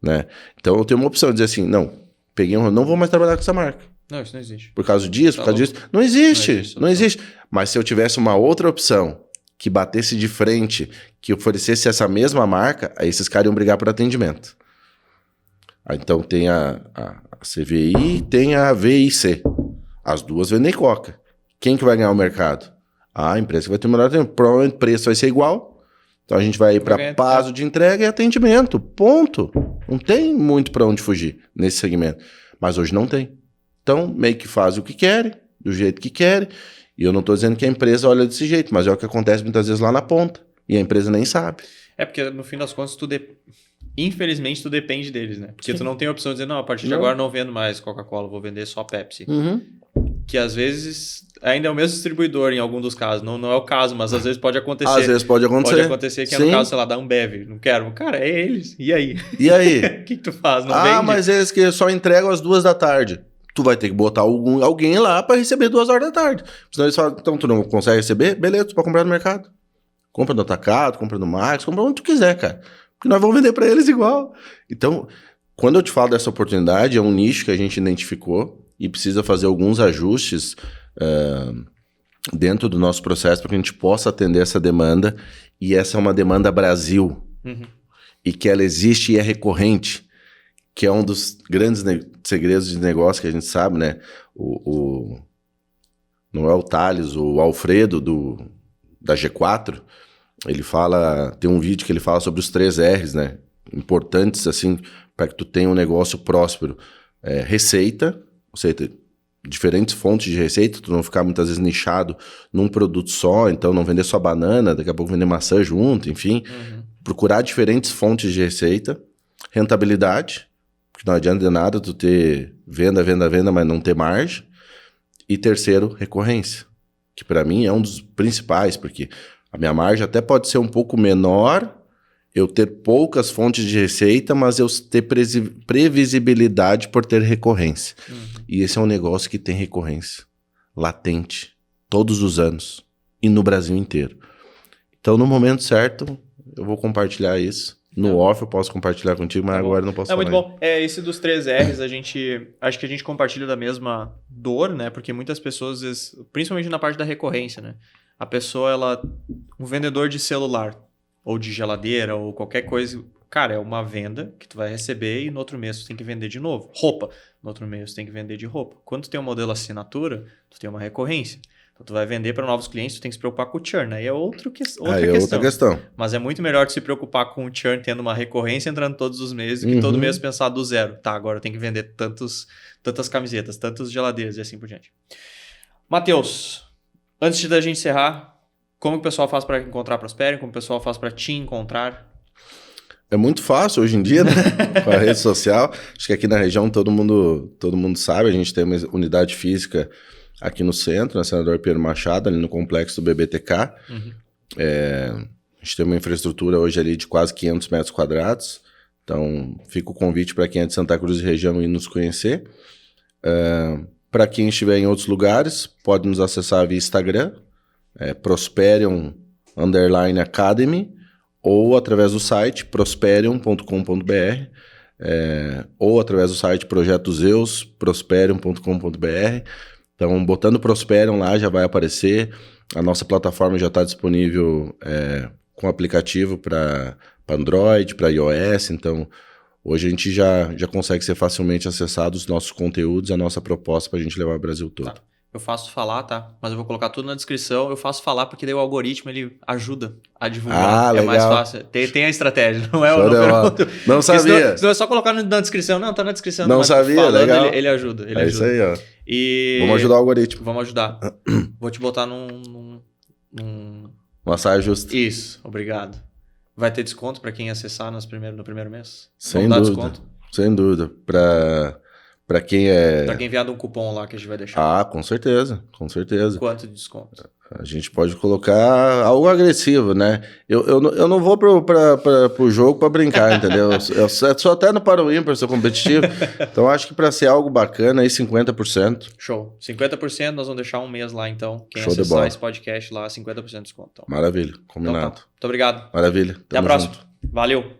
né? Então eu tenho uma opção de dizer assim, não vou mais trabalhar com essa marca. Não, isso não existe. Por causa disso, por causa disso. Não existe. Mas se eu tivesse uma outra opção que batesse de frente, que oferecesse essa mesma marca, aí esses caras iam brigar por atendimento. Então tem a CVI e tem a VIC. As duas vendem Coca. Quem que vai ganhar o mercado? A empresa que vai ter o melhor tempo. Provavelmente o preço vai ser igual. Então a gente vai ir para prazo de entrega e atendimento. Ponto. Não tem muito para onde fugir nesse segmento. Mas hoje não tem. Então meio que fazem o que querem, do jeito que querem. E eu não estou dizendo que a empresa olha desse jeito, mas é o que acontece muitas vezes lá na ponta. E a empresa nem sabe. Porque no fim das contas, infelizmente, tu depende deles, né? Porque tu não tem a opção de dizer, não, a partir de agora não vendo mais Coca-Cola, vou vender só Pepsi. Que às vezes ainda é o mesmo distribuidor em algum dos casos. Não é o caso, mas às vezes pode acontecer. Às vezes pode acontecer. Pode acontecer que é no caso, sei lá, da Ambev. Não quero. Cara, é eles. E aí? O que tu faz? Não vende? Mas eles que só entregam às 2h. Tu vai ter que botar alguém lá para receber 2h. Senão eles falam, então tu não consegue receber? Beleza, tu pode comprar no mercado. Compra no Atacado, compra no Max, compra onde tu quiser, cara. Porque nós vamos vender para eles igual. Então, quando eu te falo dessa oportunidade, é um nicho que a gente identificou e precisa fazer alguns ajustes dentro do nosso processo para que a gente possa atender essa demanda. E essa é uma demanda Brasil. E que ela existe e é recorrente. Que é um dos grandes segredos de negócio que a gente sabe, né? Não é o Thales, o Alfredo da G4, Tem um vídeo que ele fala sobre os 3 R's, né? Importantes, assim, para que tu tenha um negócio próspero. Receita, ou seja, diferentes fontes de receita, tu não ficar muitas vezes nichado num produto só, então não vender só banana, daqui a pouco vender maçã junto, enfim. Procurar diferentes fontes de receita. Rentabilidade, porque não adianta de nada tu ter venda, mas não ter margem. E terceiro, recorrência, que para mim é um dos principais, porque a minha margem até pode ser um pouco menor, eu ter poucas fontes de receita, mas eu ter previsibilidade por ter recorrência. E esse é um negócio que tem recorrência latente, todos os anos, e no Brasil inteiro. Então, no momento certo, eu vou compartilhar isso. No off eu posso compartilhar contigo, mas agora eu não posso falar. Muito bom. Esse dos 3 R's, acho que a gente compartilha da mesma dor, né? Porque muitas pessoas, às vezes, principalmente na parte da recorrência, né? A pessoa, um vendedor de celular, ou de geladeira, ou qualquer coisa, cara, é uma venda que tu vai receber e no outro mês tu tem que vender de novo. Roupa, no outro mês tu tem que vender de roupa. Quando tu tem um modelo assinatura, tu tem uma recorrência. Então, tu vai vender para novos clientes, tu tem que se preocupar com o churn. Aí é outra questão. Mas é muito melhor tu se preocupar com o churn tendo uma recorrência entrando todos os meses do que todo mês pensar do zero. Tá, agora eu tenho que vender tantas camisetas, tantas geladeiras e assim por diante. Matheus, antes da gente encerrar, como que o pessoal faz para encontrar a Prosperium? Como o pessoal faz para te encontrar? É muito fácil hoje em dia, né? Com a rede social. Acho que aqui na região todo mundo sabe. A gente tem uma unidade física aqui no centro, na Senador Pedro Machado, ali no complexo do BBTK. A gente tem uma infraestrutura hoje ali de quase 500 metros quadrados. Então, fica o convite para quem é de Santa Cruz e região ir nos conhecer. Para quem estiver em outros lugares, pode nos acessar via Instagram, Prosperium_Academy, ou através do site prosperium.com.br, ou através do site Projeto Zeus, prosperium.com.br. Então, botando Prosperium lá já vai aparecer. A nossa plataforma já está disponível com aplicativo para Android, para iOS. Então, hoje a gente já consegue ser facilmente acessado os nossos conteúdos, a nossa proposta para a gente levar o Brasil todo. Tá. Eu faço falar, tá? Mas eu vou colocar tudo na descrição. Eu faço falar porque daí o algoritmo ele ajuda a divulgar. Legal. Mais fácil. Tem a estratégia, não é? Não sabia. Senão é só colocar na descrição. Não, tá na descrição. Não sabia, falando, legal. Ele ajuda. Ele ajuda. Isso aí, ó. Vamos ajudar o algoritmo. Vamos ajudar. Vou te botar uma saia justa. Isso, obrigado. Vai ter desconto para quem acessar no primeiro mês? Sem dúvida. Desconto? Sem dúvida. Para quem enviar um cupom lá que a gente vai deixar. Com certeza. Quanto de desconto? A gente pode colocar algo agressivo, né? Eu não vou pro jogo para brincar, entendeu? Eu sou até no para o ímpar, sou competitivo. Então acho que para ser algo bacana aí 50%. Show. 50% nós vamos deixar um mês lá então. Quem Show acessar esse podcast lá, 50% de desconto. Então. Maravilha, combinado. Então, tá. Muito obrigado. Maravilha. Até a próxima. Valeu.